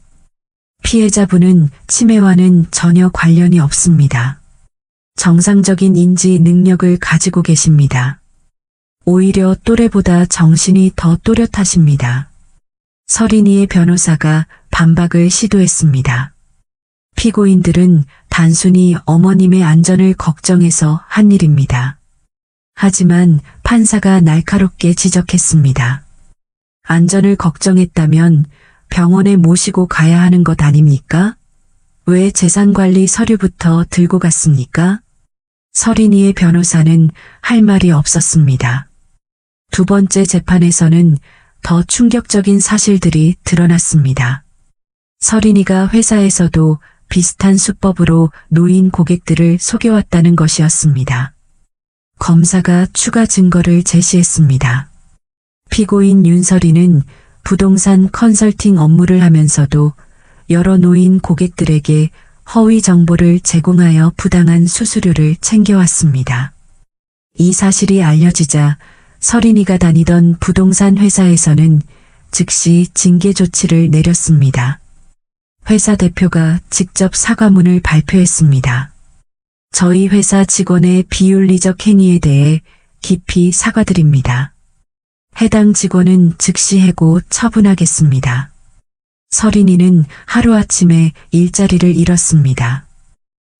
피해자분은 치매와는 전혀 관련이 없습니다. 정상적인 인지 능력을 가지고 계십니다. 오히려 또래보다 정신이 더 또렷하십니다. 서린이의 변호사가 반박을 시도했습니다. 피고인들은 단순히 어머님의 안전을 걱정해서 한 일입니다. 하지만 판사가 날카롭게 지적했습니다. 안전을 걱정했다면 병원에 모시고 가야 하는 것 아닙니까? 왜 재산관리 서류부터 들고 갔습니까? 서린이의 변호사는 할 말이 없었습니다. 두 번째 재판에서는 더 충격적인 사실들이 드러났습니다. 서린이가 회사에서도 비슷한 수법으로 노인 고객들을 속여왔다는 것이었습니다. 검사가 추가 증거를 제시했습니다. 피고인 윤서린은 부동산 컨설팅 업무를 하면서도 여러 노인 고객들에게 허위 정보를 제공하여 부당한 수수료를 챙겨왔습니다. 이 사실이 알려지자 서린이가 다니던 부동산 회사에서는 즉시 징계 조치를 내렸습니다. 회사 대표가 직접 사과문을 발표했습니다. 저희 회사 직원의 비윤리적 행위에 대해 깊이 사과드립니다. 해당 직원은 즉시 해고 처분하겠습니다. 서린이는 하루아침에 일자리를 잃었습니다.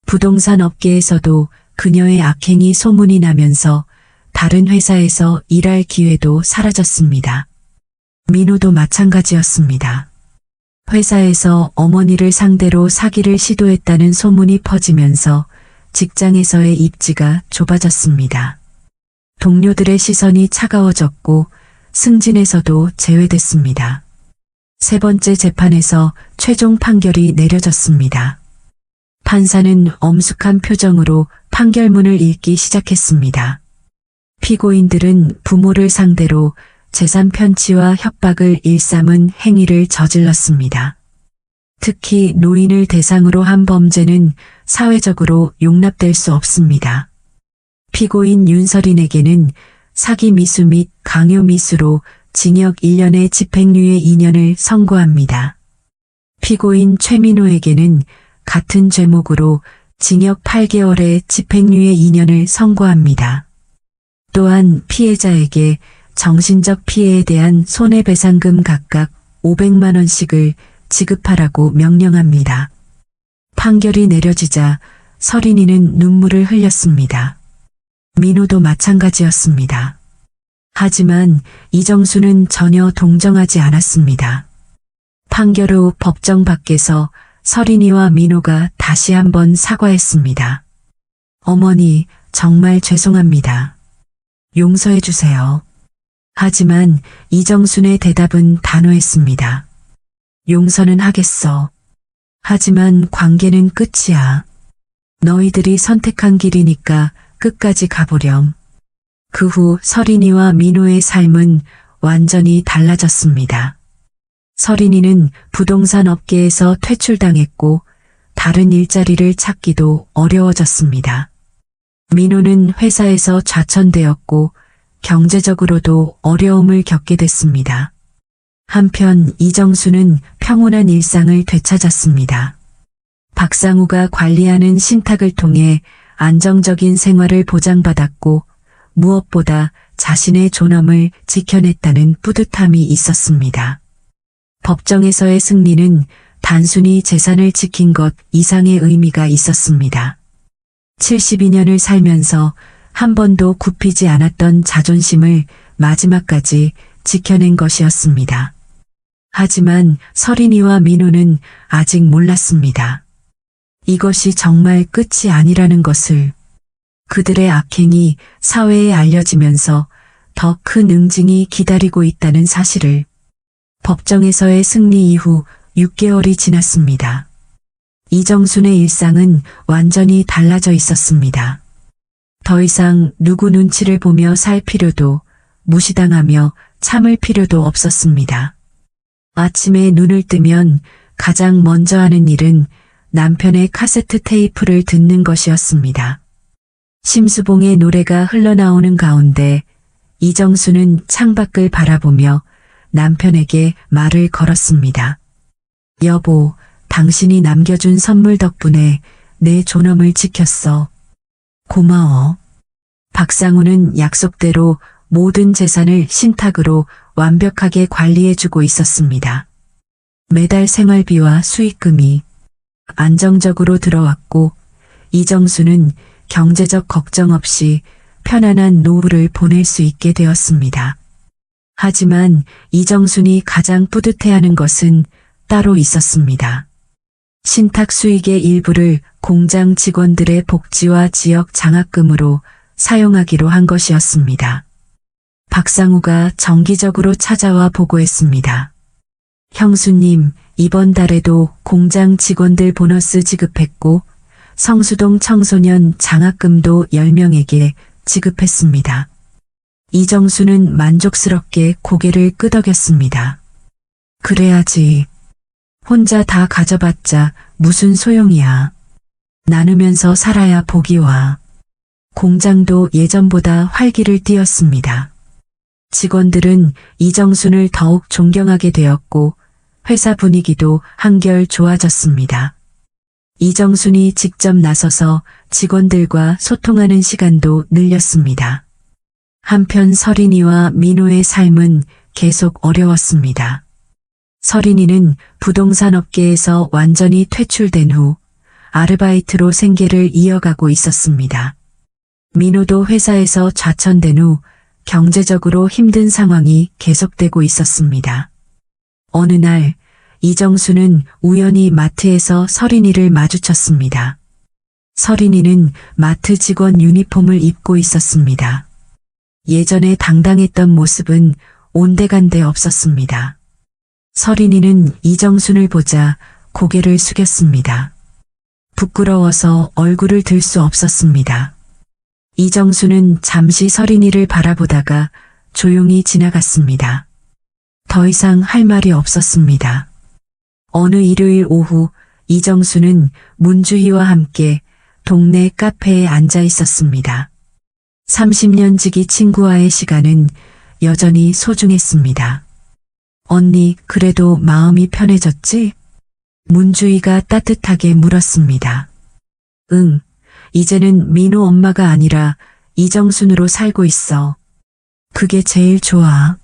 부동산 업계에서도 그녀의 악행이 소문이 나면서 다른 회사에서 일할 기회도 사라졌습니다. 민호도 마찬가지였습니다. 회사에서 어머니를 상대로 사기를 시도했다는 소문이 퍼지면서 직장에서의 입지가 좁아졌습니다. 동료들의 시선이 차가워졌고 승진에서도 제외됐습니다. 세 번째 재판에서 최종 판결이 내려졌습니다. 판사는 엄숙한 표정으로 판결문을 읽기 시작했습니다. 피고인들은 부모를 상대로 재산 편취와 협박을 일삼은 행위를 저질렀습니다. 특히 노인을 대상으로 한 범죄는 사회적으로 용납될 수 없습니다. 피고인 윤서린에게는 사기 미수 및 강요 미수로 징역 1년의 집행유예 2년을 선고합니다. 피고인 최민호에게는 같은 죄목으로 징역 8개월의 집행유예 2년을 선고합니다. 또한 피해자에게 정신적 피해에 대한 손해배상금 각각 500만 원씩을 지급하라고 명령합니다. 판결이 내려지자 서린이는 눈물을 흘렸습니다. 민호도 마찬가지였습니다. 하지만 이정수는 전혀 동정하지 않았습니다. 판결 후 법정 밖에서 서린이와 민호가 다시 한번 사과했습니다. 어머니, 정말 죄송합니다. 용서해 주세요. 하지만 이정순의 대답은 단호했습니다. 용서는 하겠어. 하지만 관계는 끝이야. 너희들이 선택한 길이니까 끝까지 가보렴. 그 후 서린이와 민호의 삶은 완전히 달라졌습니다. 서린이는 부동산 업계에서 퇴출당했고 다른 일자리를 찾기도 어려워졌습니다. 민호는 회사에서 좌천되었고 경제적으로도 어려움을 겪게 됐습니다. 한편 이정수는 평온한 일상을 되찾았습니다. 박상우가 관리하는 신탁을 통해 안정적인 생활을 보장받았고 무엇보다 자신의 존엄을 지켜냈다는 뿌듯함이 있었습니다. 법정에서의 승리는 단순히 재산을 지킨 것 이상의 의미가 있었습니다. 72년을 살면서 한 번도 굽히지 않았던 자존심을 마지막까지 지켜낸 것이었습니다. 하지만 서린이와 민호는 아직 몰랐습니다. 이것이 정말 끝이 아니라는 것을. 그들의 악행이 사회에 알려지면서 더 큰 응징이 기다리고 있다는 사실을. 법정에서의 승리 이후 6개월이 지났습니다. 이정순의 일상은 완전히 달라져 있었습니다. 더 이상 누구 눈치를 보며 살 필요도, 무시당하며 참을 필요도 없었습니다. 아침에 눈을 뜨면 가장 먼저 하는 일은 남편의 카세트 테이프를 듣는 것이었습니다. 심수봉의 노래가 흘러나오는 가운데 이정수는 창밖을 바라보며 남편에게 말을 걸었습니다. 여보, 당신이 남겨준 선물 덕분에 내 존엄을 지켰어. 고마워. 박상우는 약속대로 모든 재산을 신탁으로 완벽하게 관리해주고 있었습니다. 매달 생활비와 수익금이 안정적으로 들어왔고 이정수는 경제적 걱정 없이 편안한 노후를 보낼 수 있게 되었습니다. 하지만 이정순이 가장 뿌듯해하는 것은 따로 있었습니다. 신탁 수익의 일부를 공장 직원들의 복지와 지역 장학금으로 사용하기로 한 것이었습니다. 박상우가 정기적으로 찾아와 보고했습니다. 형수님, 이번 달에도 공장 직원들 보너스 지급했고 성수동 청소년 장학금도 10명에게 지급했습니다. 이정수는 만족스럽게 고개를 끄덕였습니다. 그래야지. 혼자 다 가져봤자 무슨 소용이야. 나누면서 살아야 복이 와. 공장도 예전보다 활기를 띠었습니다. 직원들은 이정순을 더욱 존경하게 되었고 회사 분위기도 한결 좋아졌습니다. 이정순이 직접 나서서 직원들과 소통하는 시간도 늘렸습니다. 한편 서린이와 민호의 삶은 계속 어려웠습니다. 서린이는 부동산 업계에서 완전히 퇴출된 후 아르바이트로 생계를 이어가고 있었습니다. 민호도 회사에서 좌천된 후 경제적으로 힘든 상황이 계속되고 있었습니다. 어느 날 이정수는 우연히 마트에서 서린이를 마주쳤습니다. 서린이는 마트 직원 유니폼을 입고 있었습니다. 예전에 당당했던 모습은 온데간데 없었습니다. 서린이는 이정순을 보자 고개를 숙였습니다. 부끄러워서 얼굴을 들 수 없었습니다. 이정수는 잠시 서린이를 바라보다가 조용히 지나갔습니다. 더 이상 할 말이 없었습니다. 어느 일요일 오후 이정수는 문주희와 함께 동네 카페에 앉아 있었습니다. 30년 지기 친구와의 시간은 여전히 소중했습니다. 언니, 그래도 마음이 편해졌지? 문주희가 따뜻하게 물었습니다. 응, 이제는 민호 엄마가 아니라 이정순으로 살고 있어. 그게 제일 좋아.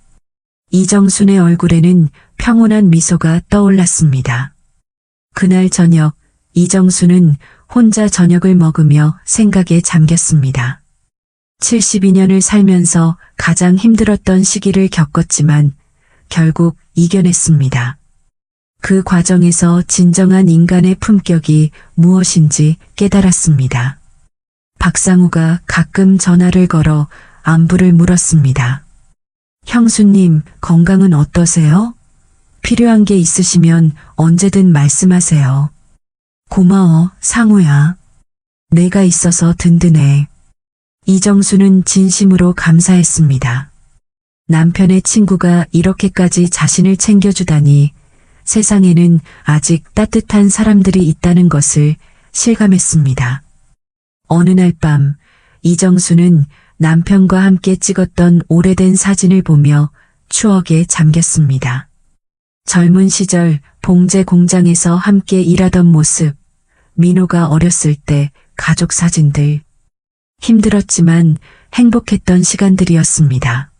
이정순의 얼굴에는 평온한 미소가 떠올랐습니다. 그날 저녁 이정순은 혼자 저녁을 먹으며 생각에 잠겼습니다. 72년을 살면서 가장 힘들었던 시기를 겪었지만 결국 이겨냈습니다. 그 과정에서 진정한 인간의 품격이 무엇인지 깨달았습니다. 박상우가 가끔 전화를 걸어 안부를 물었습니다. 형수님, 건강은 어떠세요? 필요한 게 있으시면 언제든 말씀하세요. 고마워, 상우야. 내가 있어서 든든해. 이정수는 진심으로 감사했습니다. 남편의 친구가 이렇게까지 자신을 챙겨주다니 세상에는 아직 따뜻한 사람들이 있다는 것을 실감했습니다. 어느 날 밤 이정수는 남편과 함께 찍었던 오래된 사진을 보며 추억에 잠겼습니다. 젊은 시절 봉제 공장에서 함께 일하던 모습, 민호가 어렸을 때 가족 사진들. 힘들었지만 행복했던 시간들이었습니다.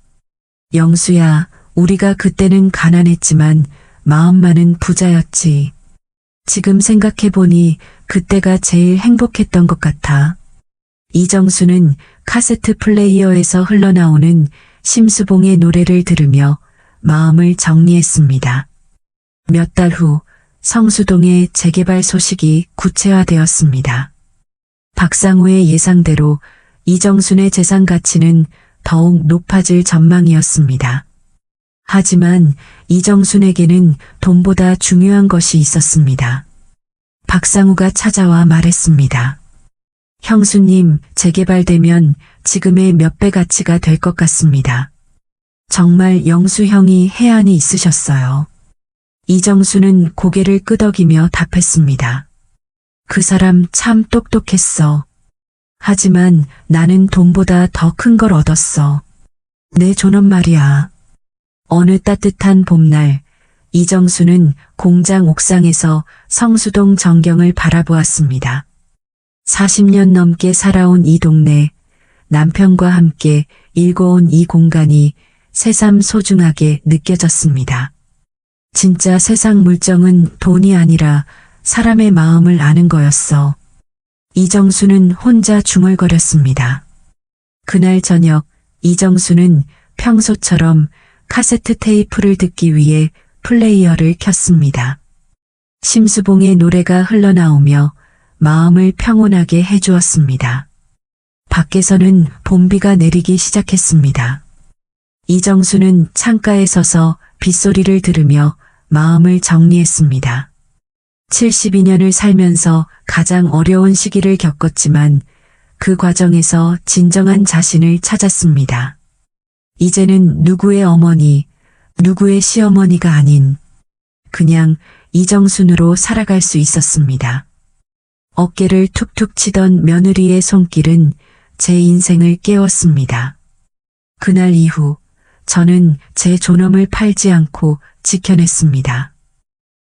영수야, 우리가 그때는 가난했지만 마음만은 부자였지. 지금 생각해보니 그때가 제일 행복했던 것 같아. 이정수는 카세트 플레이어에서 흘러나오는 심수봉의 노래를 들으며 마음을 정리했습니다. 몇 달 후 성수동의 재개발 소식이 구체화되었습니다. 박상우의 예상대로 이정순의 재산 가치는 더욱 높아질 전망이었습니다. 하지만 이정순에게는 돈보다 중요한 것이 있었습니다. 박상우가 찾아와 말했습니다. 형수님, 재개발되면 지금의 몇 배 가치가 될 것 같습니다. 정말 영수 형이 해안이 있으셨어요. 이정수는 고개를 끄덕이며 답했습니다. 그 사람 참 똑똑했어. 하지만 나는 돈보다 더 큰 걸 얻었어. 내 존엄 말이야. 어느 따뜻한 봄날, 이정수는 공장 옥상에서 성수동 전경을 바라보았습니다. 40년 넘게 살아온 이 동네, 남편과 함께 일궈온 이 공간이 새삼 소중하게 느껴졌습니다. 진짜 세상 물정은 돈이 아니라 사람의 마음을 아는 거였어. 이정수는 혼자 중얼거렸습니다. 그날 저녁 이정수는 평소처럼 카세트 테이프를 듣기 위해 플레이어를 켰습니다. 심수봉의 노래가 흘러나오며 마음을 평온하게 해주었습니다. 밖에서는 봄비가 내리기 시작했습니다. 이정수는 창가에 서서 빗소리를 들으며 마음을 정리했습니다. 72년을 살면서 가장 어려운 시기를 겪었지만 그 과정에서 진정한 자신을 찾았습니다. 이제는 누구의 어머니, 누구의 시어머니가 아닌 그냥 이정순으로 살아갈 수 있었습니다. 어깨를 툭툭 치던 며느리의 손길은 제 인생을 깨웠습니다. 그날 이후 저는 제 존엄을 팔지 않고 지켜냈습니다.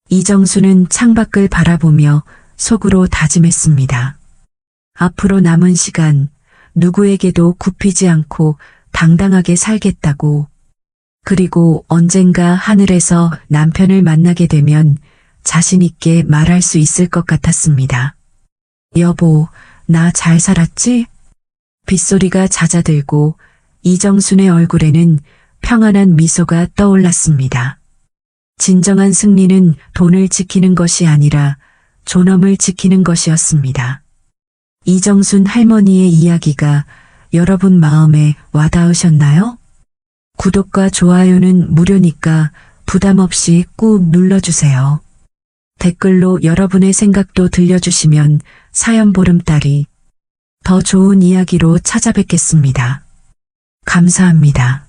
이정수는 창밖을 바라보며 속으로 다짐했습니다. 앞으로 남은 시간 누구에게도 굽히지 않고 당당하게 살겠다고. 그리고 언젠가 하늘에서 남편을 만나게 되면 자신 있게 말할 수 있을 것 같았습니다. 여보, 나 잘 살았지? 빗소리가 잦아들고 이정순의 얼굴에는 평안한 미소가 떠올랐습니다. 진정한 승리는 돈을 지키는 것이 아니라 존엄을 지키는 것이었습니다. 이정순 할머니의 이야기가 여러분 마음에 와닿으셨나요? 구독과 좋아요는 무료니까 부담 없이 꾹 눌러주세요. 댓글로 여러분의 생각도 들려주시면 사연보름달이 더 좋은 이야기로 찾아뵙겠습니다. 감사합니다.